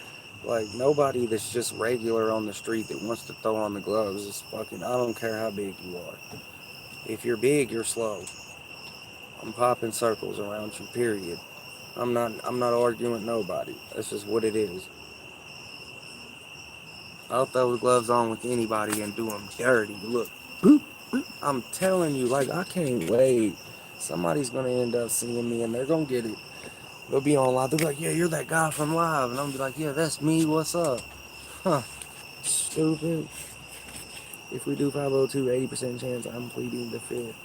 Like nobody that's just regular on the street that wants to throw on the gloves is fucking. I don't care how big you are. If you're big, you're slow. I'm popping circles around you. Period. I'm not arguing with nobody. That's just what it is. I'll throw the gloves on with anybody and do them dirty. Look, boop, boop. I'm telling you, like, I can't wait. Somebody's gonna end up seeing me and they're gonna get it. They'll be on live. They'll be like, yeah, you're that guy from live. And I'm be like, yeah, that's me. What's up? Huh. Stupid. If we do 502, 80% chance I'm pleading the fifth.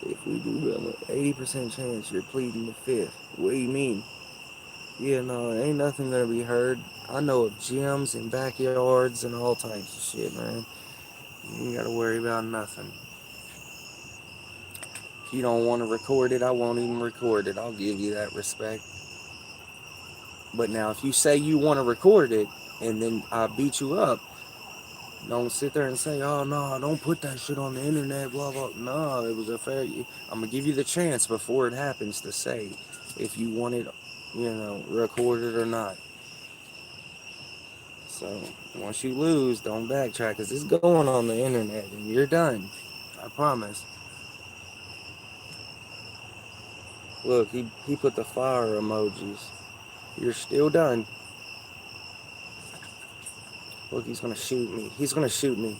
If we do 80% chance you're pleading the fifth. What do you mean? Yeah, no, ain't nothing gonna be heard. I know of gyms and backyards and all types of shit, man. You ain't gotta worry about nothing. If you don't want to record it, I won't even record it. I'll give you that respect. But now, if you say you want to record it and then I beat you up, don't sit there and say, oh, no, don't put that shit on the internet, blah, blah. No, it was a fair. I'm going to give you the chance before it happens to say if you want it, recorded or not. So, once you lose, don't backtrack because it's going on the internet and you're done. I promise. Look, he put the fire emojis. You're still done. Look, he's gonna shoot me. He's gonna shoot me.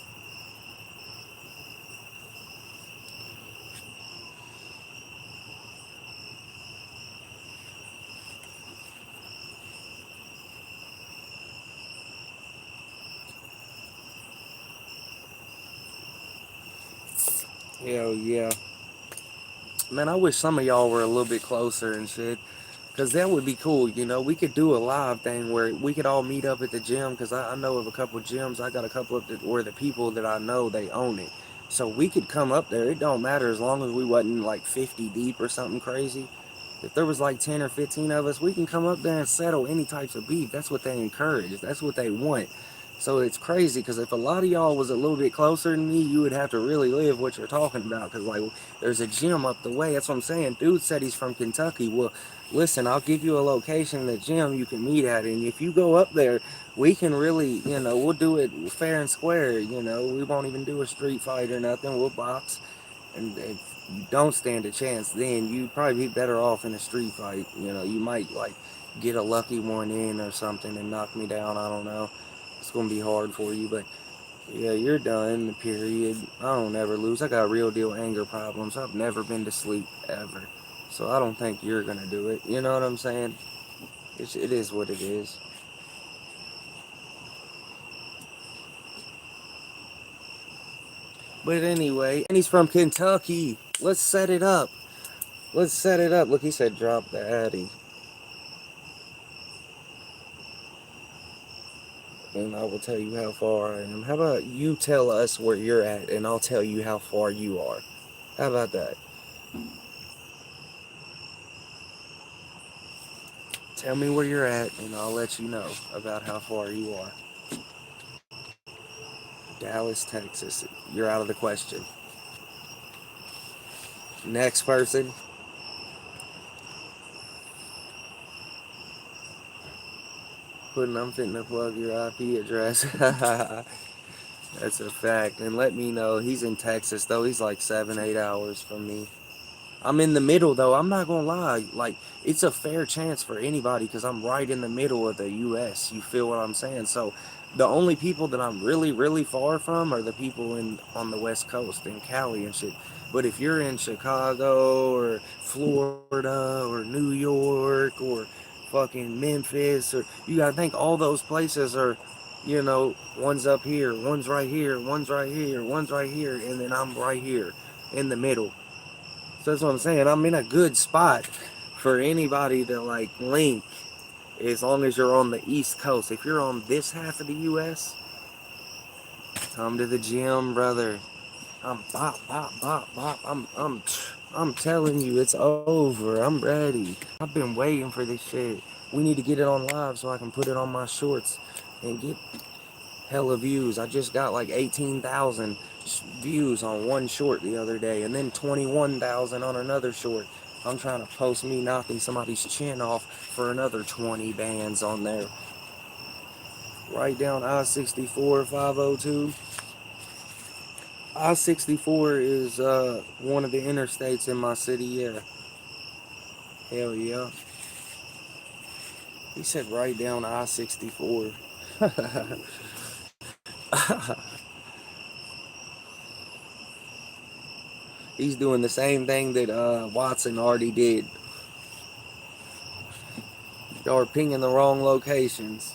Hell yeah. Man, I wish some of y'all were a little bit closer and shit. Because that would be cool, We could do a live thing where we could all meet up at the gym. Because I know of a couple gyms. I got a couple of where the people that I know, they own it. So we could come up there. It don't matter as long as we wasn't like 50 deep or something crazy. If there was like 10 or 15 of us, we can come up there and settle any types of beef. That's what they encourage. That's what they want. So it's crazy because if a lot of y'all was a little bit closer than me, you would have to really live what you're talking about. Because, like, there's a gym up the way. That's what I'm saying. Dude said he's from Kentucky. Well, listen, I'll give you a location, the gym you can meet at. And if you go up there, we can really, we'll do it fair and square. We won't even do a street fight or nothing. We'll box. And if you don't stand a chance, then you'd probably be better off in a street fight. You might, like, get a lucky one in or something and knock me down. I don't know. It's gonna be hard for you, but yeah, you're done. Period. I don't ever lose. I got real deal anger problems. I've never been to sleep ever, so I don't think you're gonna do it. You know what I'm saying? It is what it is. But anyway, and he's from Kentucky. Let's set it up. Let's set it up. Look, he said drop the Addy. And I will tell you how far I am. How about you tell us where you're at, and I'll tell you how far you are? How about that? Tell me where you're at, and I'll let you know about how far you are. Dallas, Texas. You're out of the question. Next person. I'm fitting to plug your IP address. That's a fact. And let me know. He's in Texas, though. He's like 7, 8 hours from me. I'm in the middle though. I'm not gonna lie. Like it's a fair chance for anybody because I'm right in the middle of the U.S. You feel what I'm saying? So the only people that I'm really, really far from are the people in on the West Coast in Cali and shit. But if you're in Chicago or Florida or New York or fucking Memphis or you gotta think all those places are, one's up here, one's right here, one's right here, one's right here, and then I'm right here in the middle. So that's what I'm saying. I'm in a good spot for anybody to like link as long as you're on the East Coast. If you're on this half of the US, come to the gym, brother. I'm bop, bop, bop, bop. I'm telling you, it's over. I'm ready. I've been waiting for this shit. We need to get it on live so I can put it on my shorts and get hella views. I just got like 18,000 views on one short the other day, and then 21,000 on another short. I'm trying to post me knocking somebody's chin off for another 20 bands on there. Right down I-64 502. I-64 is one of the interstates in my city. Yeah, hell yeah. He said right down I-64. He's doing the same thing that Watson already did. Y'all are pinging the wrong locations.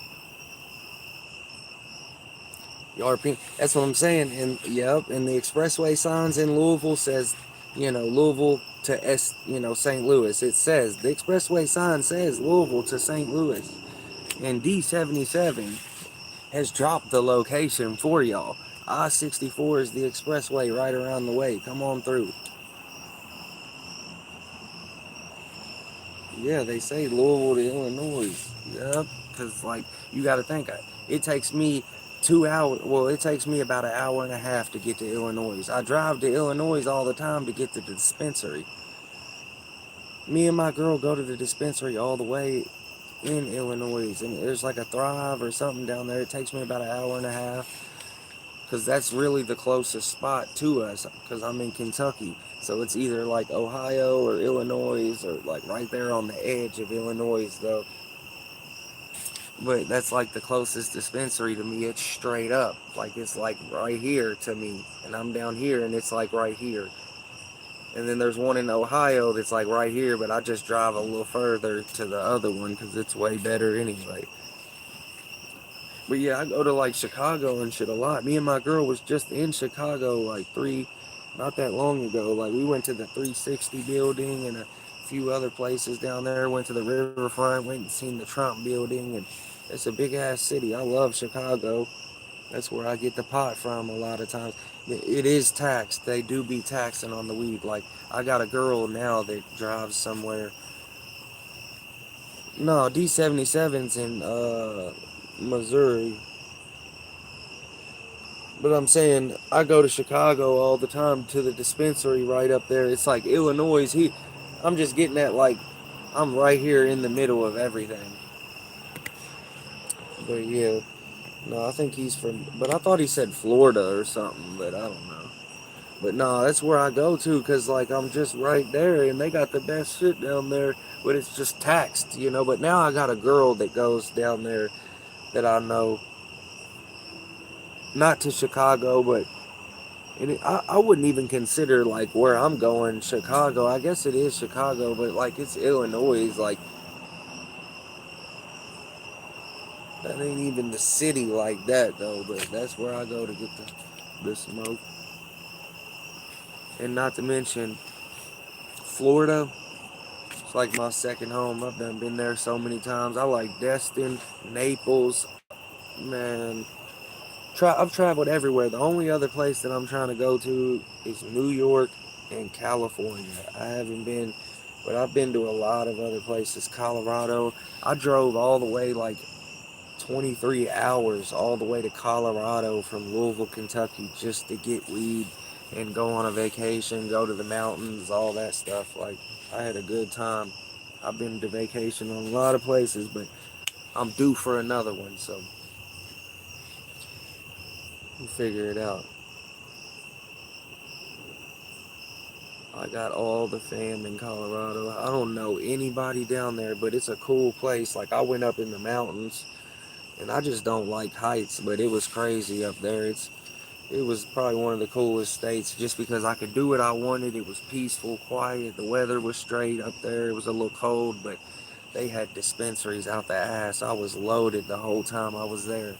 Y'all are ping. That's what I'm saying. And yep, and the expressway signs in Louisville says, Louisville to St. Louis. It says the expressway sign says Louisville to St. Louis. And D77 has dropped the location for y'all. I-64 is the expressway right around the way. Come on through. Yeah, they say Louisville to Illinois. Yep, because, like, you got to think, it takes me 2 hours, well, it takes me about an hour and a half to get to Illinois. I drive to Illinois all the time to get to the dispensary. Me and my girl go to the dispensary all the way in Illinois, and there's like a Thrive or something down there. It takes me about an hour and a half because that's really the closest spot to us because I'm in Kentucky. So it's either like Ohio or Illinois or like right there on the edge of Illinois though. But that's like the closest dispensary to me. It's straight up. Like it's like right here to me. And I'm down here and it's like right here. And then there's one in Ohio that's like right here, but I just drive a little further to the other one because it's way better anyway. But yeah, I go to like Chicago and shit a lot. Me and my girl was just in Chicago like not that long ago. Like we went to the 360 building and a few other places down there. Went to the riverfront, went and seen the Trump building, and it's a big ass city. I love Chicago. That's where I get the pot from a lot of times. It is taxed. They do be taxing on the weed. Like I got a girl now that drives somewhere. No, D77's in Missouri. But I'm saying I go to Chicago all the time to the dispensary right up there. It's like Illinois. I'm just getting at like I'm right here in the middle of everything. But yeah, no, I think he's from. But I thought he said Florida or something. But I don't know. But no, that's where I go to because like I'm just right there and they got the best shit down there. But it's just taxed. But now I got a girl that goes down there that I know. Not to Chicago, but I wouldn't even consider like where I'm going Chicago. I guess it is Chicago, but like it's Illinois. Like that ain't even the city like that though. But that's where I go to get the smoke. And not to mention Florida. It's like my second home. I've been there so many times. I like Destin, Naples, man. I've traveled everywhere. The only other place that I'm trying to go to is New York and California. I haven't been, but I've been to a lot of other places. Colorado. I drove all the way like 23 hours all the way to Colorado from Louisville, Kentucky just to get weed and go on a vacation, go to the mountains, all that stuff. Like, I had a good time. I've been to vacation on a lot of places, but I'm due for another one, so we'll figure it out. I got all the fam in Colorado. I don't know anybody down there, but it's a cool place. Like, I went up in the mountains, and I just don't like heights, but it was crazy up there. It was probably one of the coolest states just because I could do what I wanted. It was peaceful, quiet. The weather was straight up there. It was a little cold, but they had dispensaries out the ass. I was loaded the whole time I was there.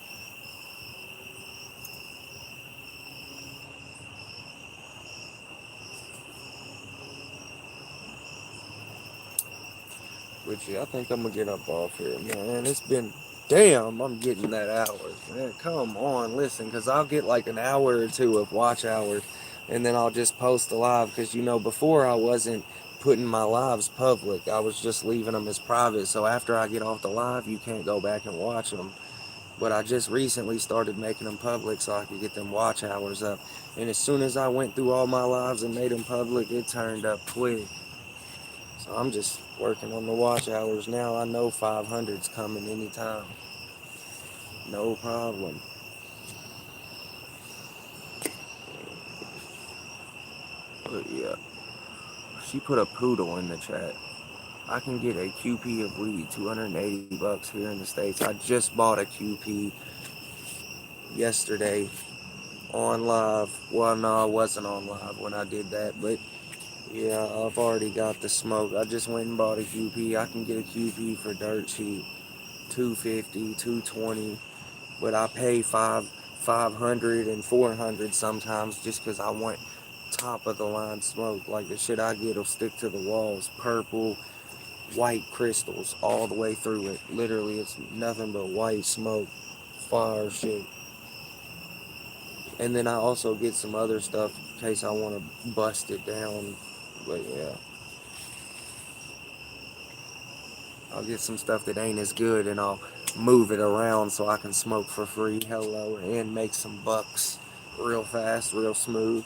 But yeah, I think I'm gonna get up off here, man. It's been, damn, I'm getting that hours, man. Come on, listen, cause I'll get like an hour or two of watch hours, and then I'll just post a live. Cause before I wasn't putting my lives public. I was just leaving them as private. So after I get off the live, you can't go back and watch them. But I just recently started making them public so I could get them watch hours up. And as soon as I went through all my lives and made them public, it turned up quick. So I'm just working on the watch hours now. I know 500's coming anytime. No problem. But yeah, she put a poodle in the chat. I can get a QP of weed, $280 here in the States. I just bought a QP yesterday on live. Well, no, I wasn't on live when I did that, but yeah, I've already got the smoke. I just went and bought a QP. I can get a QP for dirt cheap, 250, 220, but I pay 500 and 400 sometimes just because I want top of the line smoke. Like the shit I get will stick to the walls, purple, white crystals all the way through it. Literally, it's nothing but white smoke, fire shit. And then I also get some other stuff in case I want to bust it down. But yeah, I'll get some stuff that ain't as good and I'll move it around so I can smoke for free. Hello, and make some bucks real fast, real smooth.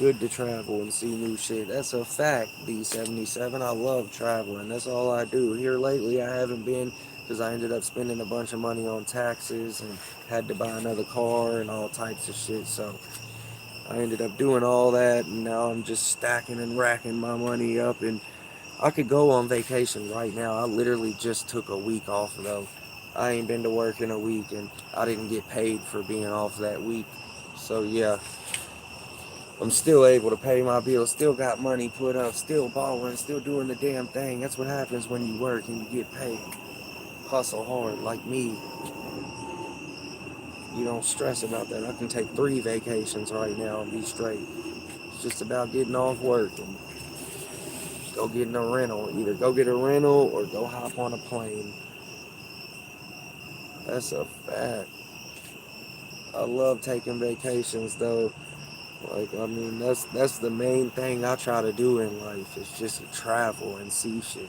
Good to travel and see new shit. That's a fact, B77. I love traveling. That's all I do. Here lately, I haven't been because I ended up spending a bunch of money on taxes and had to buy another car and all types of shit. So I ended up doing all that, and now I'm just stacking and racking my money up. And I could go on vacation right now. I literally just took a week off, though. I ain't been to work in a week, and I didn't get paid for being off that week. So yeah, I'm still able to pay my bills, still got money put up, still balling, still doing the damn thing. That's what happens when you work and you get paid. Hustle hard like me. You don't stress about that. I can take 3 vacations right now and be straight. It's just about getting off work and go getting a rental. Either go get a rental or go hop on a plane. That's a fact. I love taking vacations though. Like, I mean, that's the main thing I try to do in life is just to travel and see shit.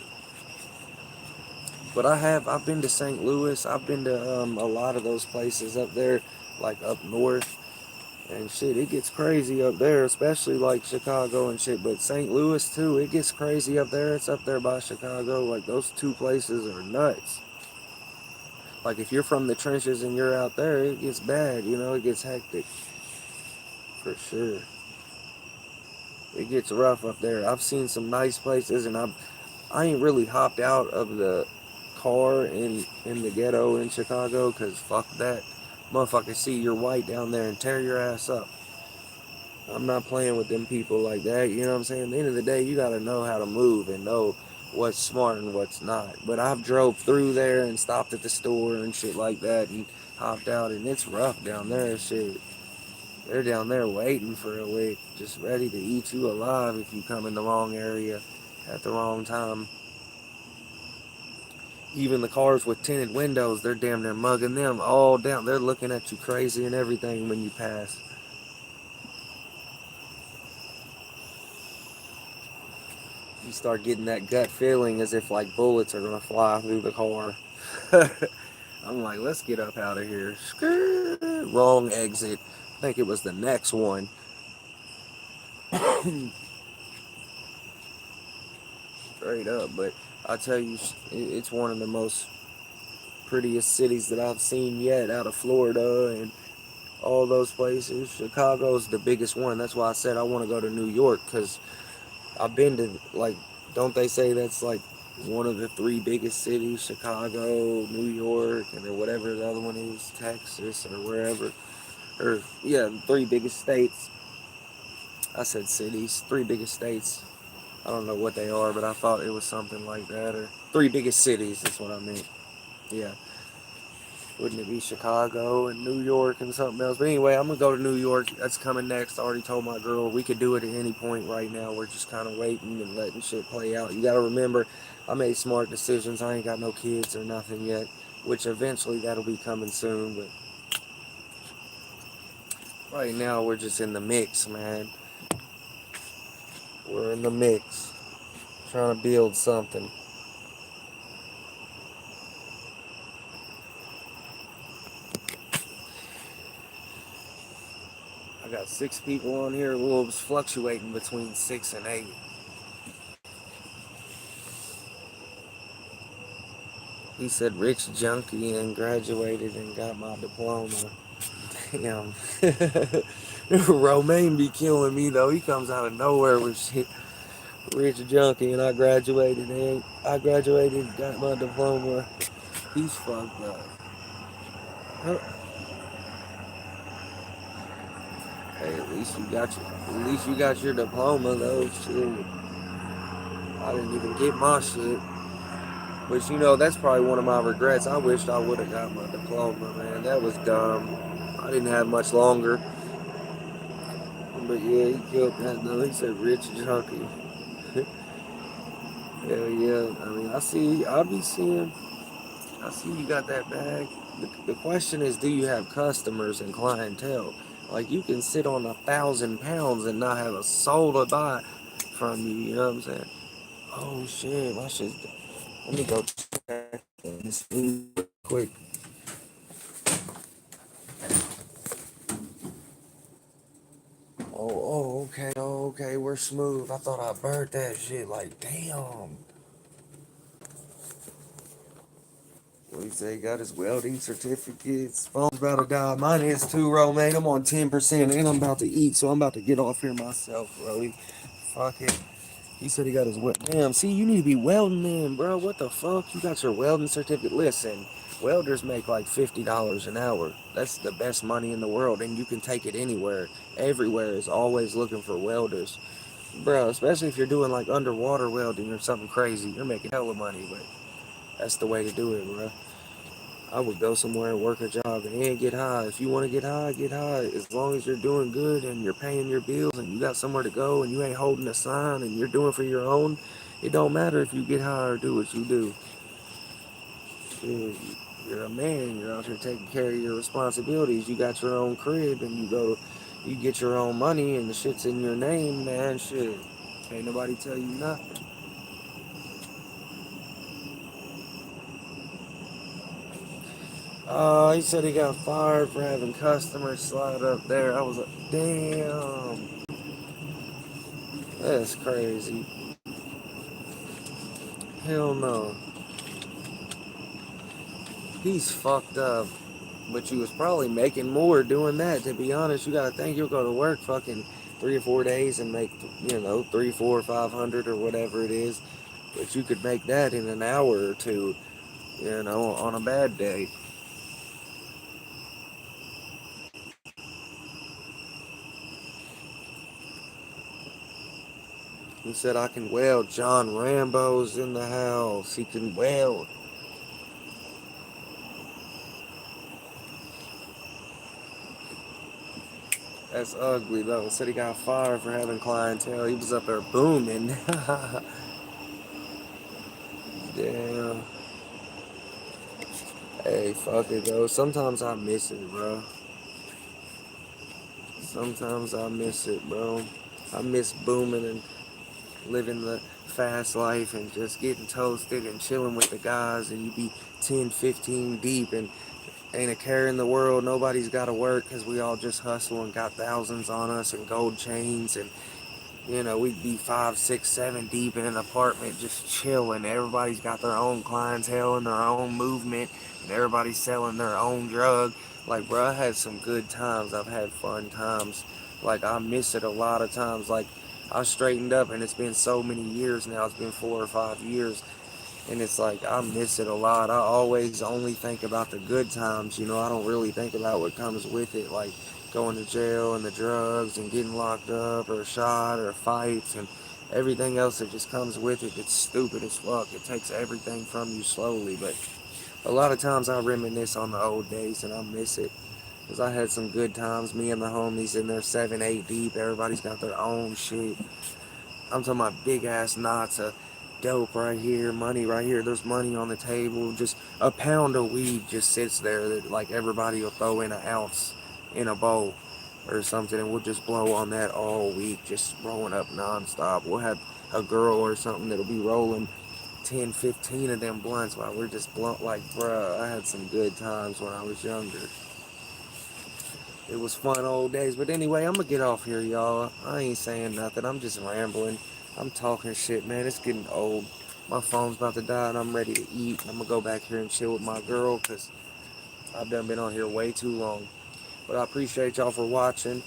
But I've been to St. Louis. I've been to a lot of those places up there, like up north. And shit, it gets crazy up there, especially like Chicago and shit. But St. Louis too, it gets crazy up there. It's up there by Chicago. Like those two places are nuts. Like if you're from the trenches and you're out there, it gets bad. It gets hectic for sure. It gets rough up there. I've seen some nice places, and I ain't really hopped out of the car in the ghetto in Chicago, cause fuck that. Motherfuckers see you're white down there and tear your ass up. I'm not playing with them people like that, you know what I'm saying? At the end of the day, you gotta know how to move and know what's smart and what's not. But I've drove through there and stopped at the store and shit like that and hopped out, and it's rough down there, shit. They're down there waiting for a lick, just ready to eat you alive if you come in the wrong area at the wrong time. Even the cars with tinted windows, they're damn near mugging them all down. They're looking at you crazy and everything when you pass. You start getting that gut feeling as if like bullets are gonna fly through the car. I'm like, let's get up out of here. Wrong exit. I think it was the next one. Straight up, but I tell you, it's one of the most prettiest cities that I've seen yet out of Florida, and all those places. Chicago's the biggest one. That's why I said I want to go to New York because I've been to, like, don't they say that's like one of the three biggest cities? Chicago, New York, and then whatever the other one is, Texas or wherever. Or, yeah, the three biggest states. I said cities, three biggest states. I don't know what they are, but I thought it was something like that. Or three biggest cities, that's what I meant. Yeah. Wouldn't it be Chicago and New York and something else? But anyway, I'm gonna go to New York. That's coming next. I already told my girl we could do it at any point right now. We're just kind of waiting and letting shit play out. You gotta remember, I made smart decisions. I ain't got no kids or nothing yet, which eventually that'll be coming soon. But right now we're just in the mix, man. We're in the mix, trying to build something. I got 6 people on here. Well, it was fluctuating between 6 and 8. He said rich junkie and graduated and got my diploma. Damn. Romaine be killing me though. He comes out of nowhere with shit. Rich junkie and I graduated, got my diploma. He's fucked up. Huh? Hey, at least you got your diploma though. Shit. I didn't even get my shit. But that's probably one of my regrets. I wished I would have got my diploma, man. That was dumb. I didn't have much longer. But yeah, he killed that though. He said rich junkie. Hell yeah. I mean, I see you got that bag. The question is, do you have customers and clientele? Like, you can sit on 1,000 pounds and not have a soul to buy from you, you know what I'm saying? Oh shit, my shit's. Let me go check this food real quick. Okay, we're smooth. I thought I burnt that shit. Like, damn. What he say? Got his welding certificates. Phone's about to die. Mine is too, Romaine. I'm on 10% and I'm about to eat, so I'm about to get off here myself, Brody. Fuck it. He said he got his damn, see, you need to be welding then, bro. What the fuck? You got your welding certificate. Listen, welders make like $50 an hour. That's the best money in the world, and you can take it anywhere. Everywhere is always looking for welders. Bro, especially if you're doing like underwater welding or something crazy. You're making hella money, but that's the way to do it, bro. I would go somewhere and work a job and get high. If you want to get high, get high. As long as you're doing good and you're paying your bills and you got somewhere to go and you ain't holding a sign and you're doing for your own, it don't matter if you get high or do what you do. You're a man. You're out here taking care of your responsibilities. You got your own crib and you get your own money and the shit's in your name, man. Shit, ain't nobody tell you nothing. He said he got fired for having customers slide up there. I was like, damn. That's crazy. Hell no. He's fucked up. But you was probably making more doing that. To be honest, you gotta think you'll go to work fucking 3 or 4 days and make 3, 4, 500 or whatever it is. But you could make that in an hour or two, on a bad day. He said I can weld. John Rambo's in the house. He can weld. That's ugly though. Said he got fired for having clientele. He was up there booming. Damn. Hey, fuck it though. Sometimes I miss it, bro. Sometimes I miss it, bro. I miss booming and living the fast life and just getting toasted and chilling with the guys and you be 10, 15 deep and ain't a care in the world. Nobody's got to work because we all just hustle and got thousands on us and gold chains and we'd be 5, 6, 7 deep in an apartment just chilling. Everybody's got their own clientele and their own movement, and everybody's selling their own drug. Like, bro, I had some good times. I've had fun times. Like, I miss it a lot of times. Like, I straightened up, and it's been so many years now. It's been 4 or 5 years. And it's like, I miss it a lot. I always only think about the good times. I don't really think about what comes with it. Like, going to jail and the drugs and getting locked up or shot or fights and everything else that just comes with it. It's stupid as fuck. It takes everything from you slowly. But a lot of times I reminisce on the old days and I miss it. Because I had some good times. Me and the homies in there 7, 8 deep. Everybody's got their own shit. I'm talking about big ass knots of dope right here, money right here. There's money on the table. Just a pound of weed just sits there that like everybody will throw in an ounce in a bowl or something, and we'll just blow on that all week, just rolling up nonstop. We'll have a girl or something that'll be rolling 10, 15 of them blunts while we're just blunt. Like, bruh, I had some good times when I was younger. It was fun old days. But anyway, I'm gonna get off here, y'all. I ain't saying nothing. I'm just rambling. I'm talking shit, man. It's getting old. My phone's about to die and I'm ready to eat. I'm gonna go back here and chill with my girl because I've done been on here way too long. But I appreciate y'all for watching.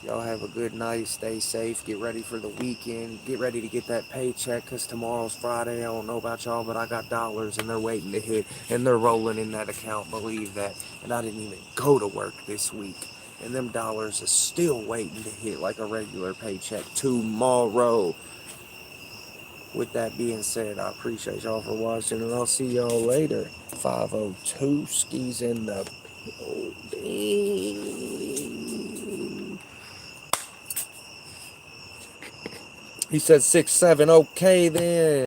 Y'all have a good night. Stay safe. Get ready for the weekend. Get ready to get that paycheck because tomorrow's Friday. I don't know about y'all, but I got dollars and they're waiting to hit. And they're rolling in that account. Believe that. And I didn't even go to work this week. And them dollars are still waiting to hit like a regular paycheck tomorrow. With that being said, I appreciate y'all for watching. And I'll see y'all later. 502 skis in the building. He said 6-7. Okay then.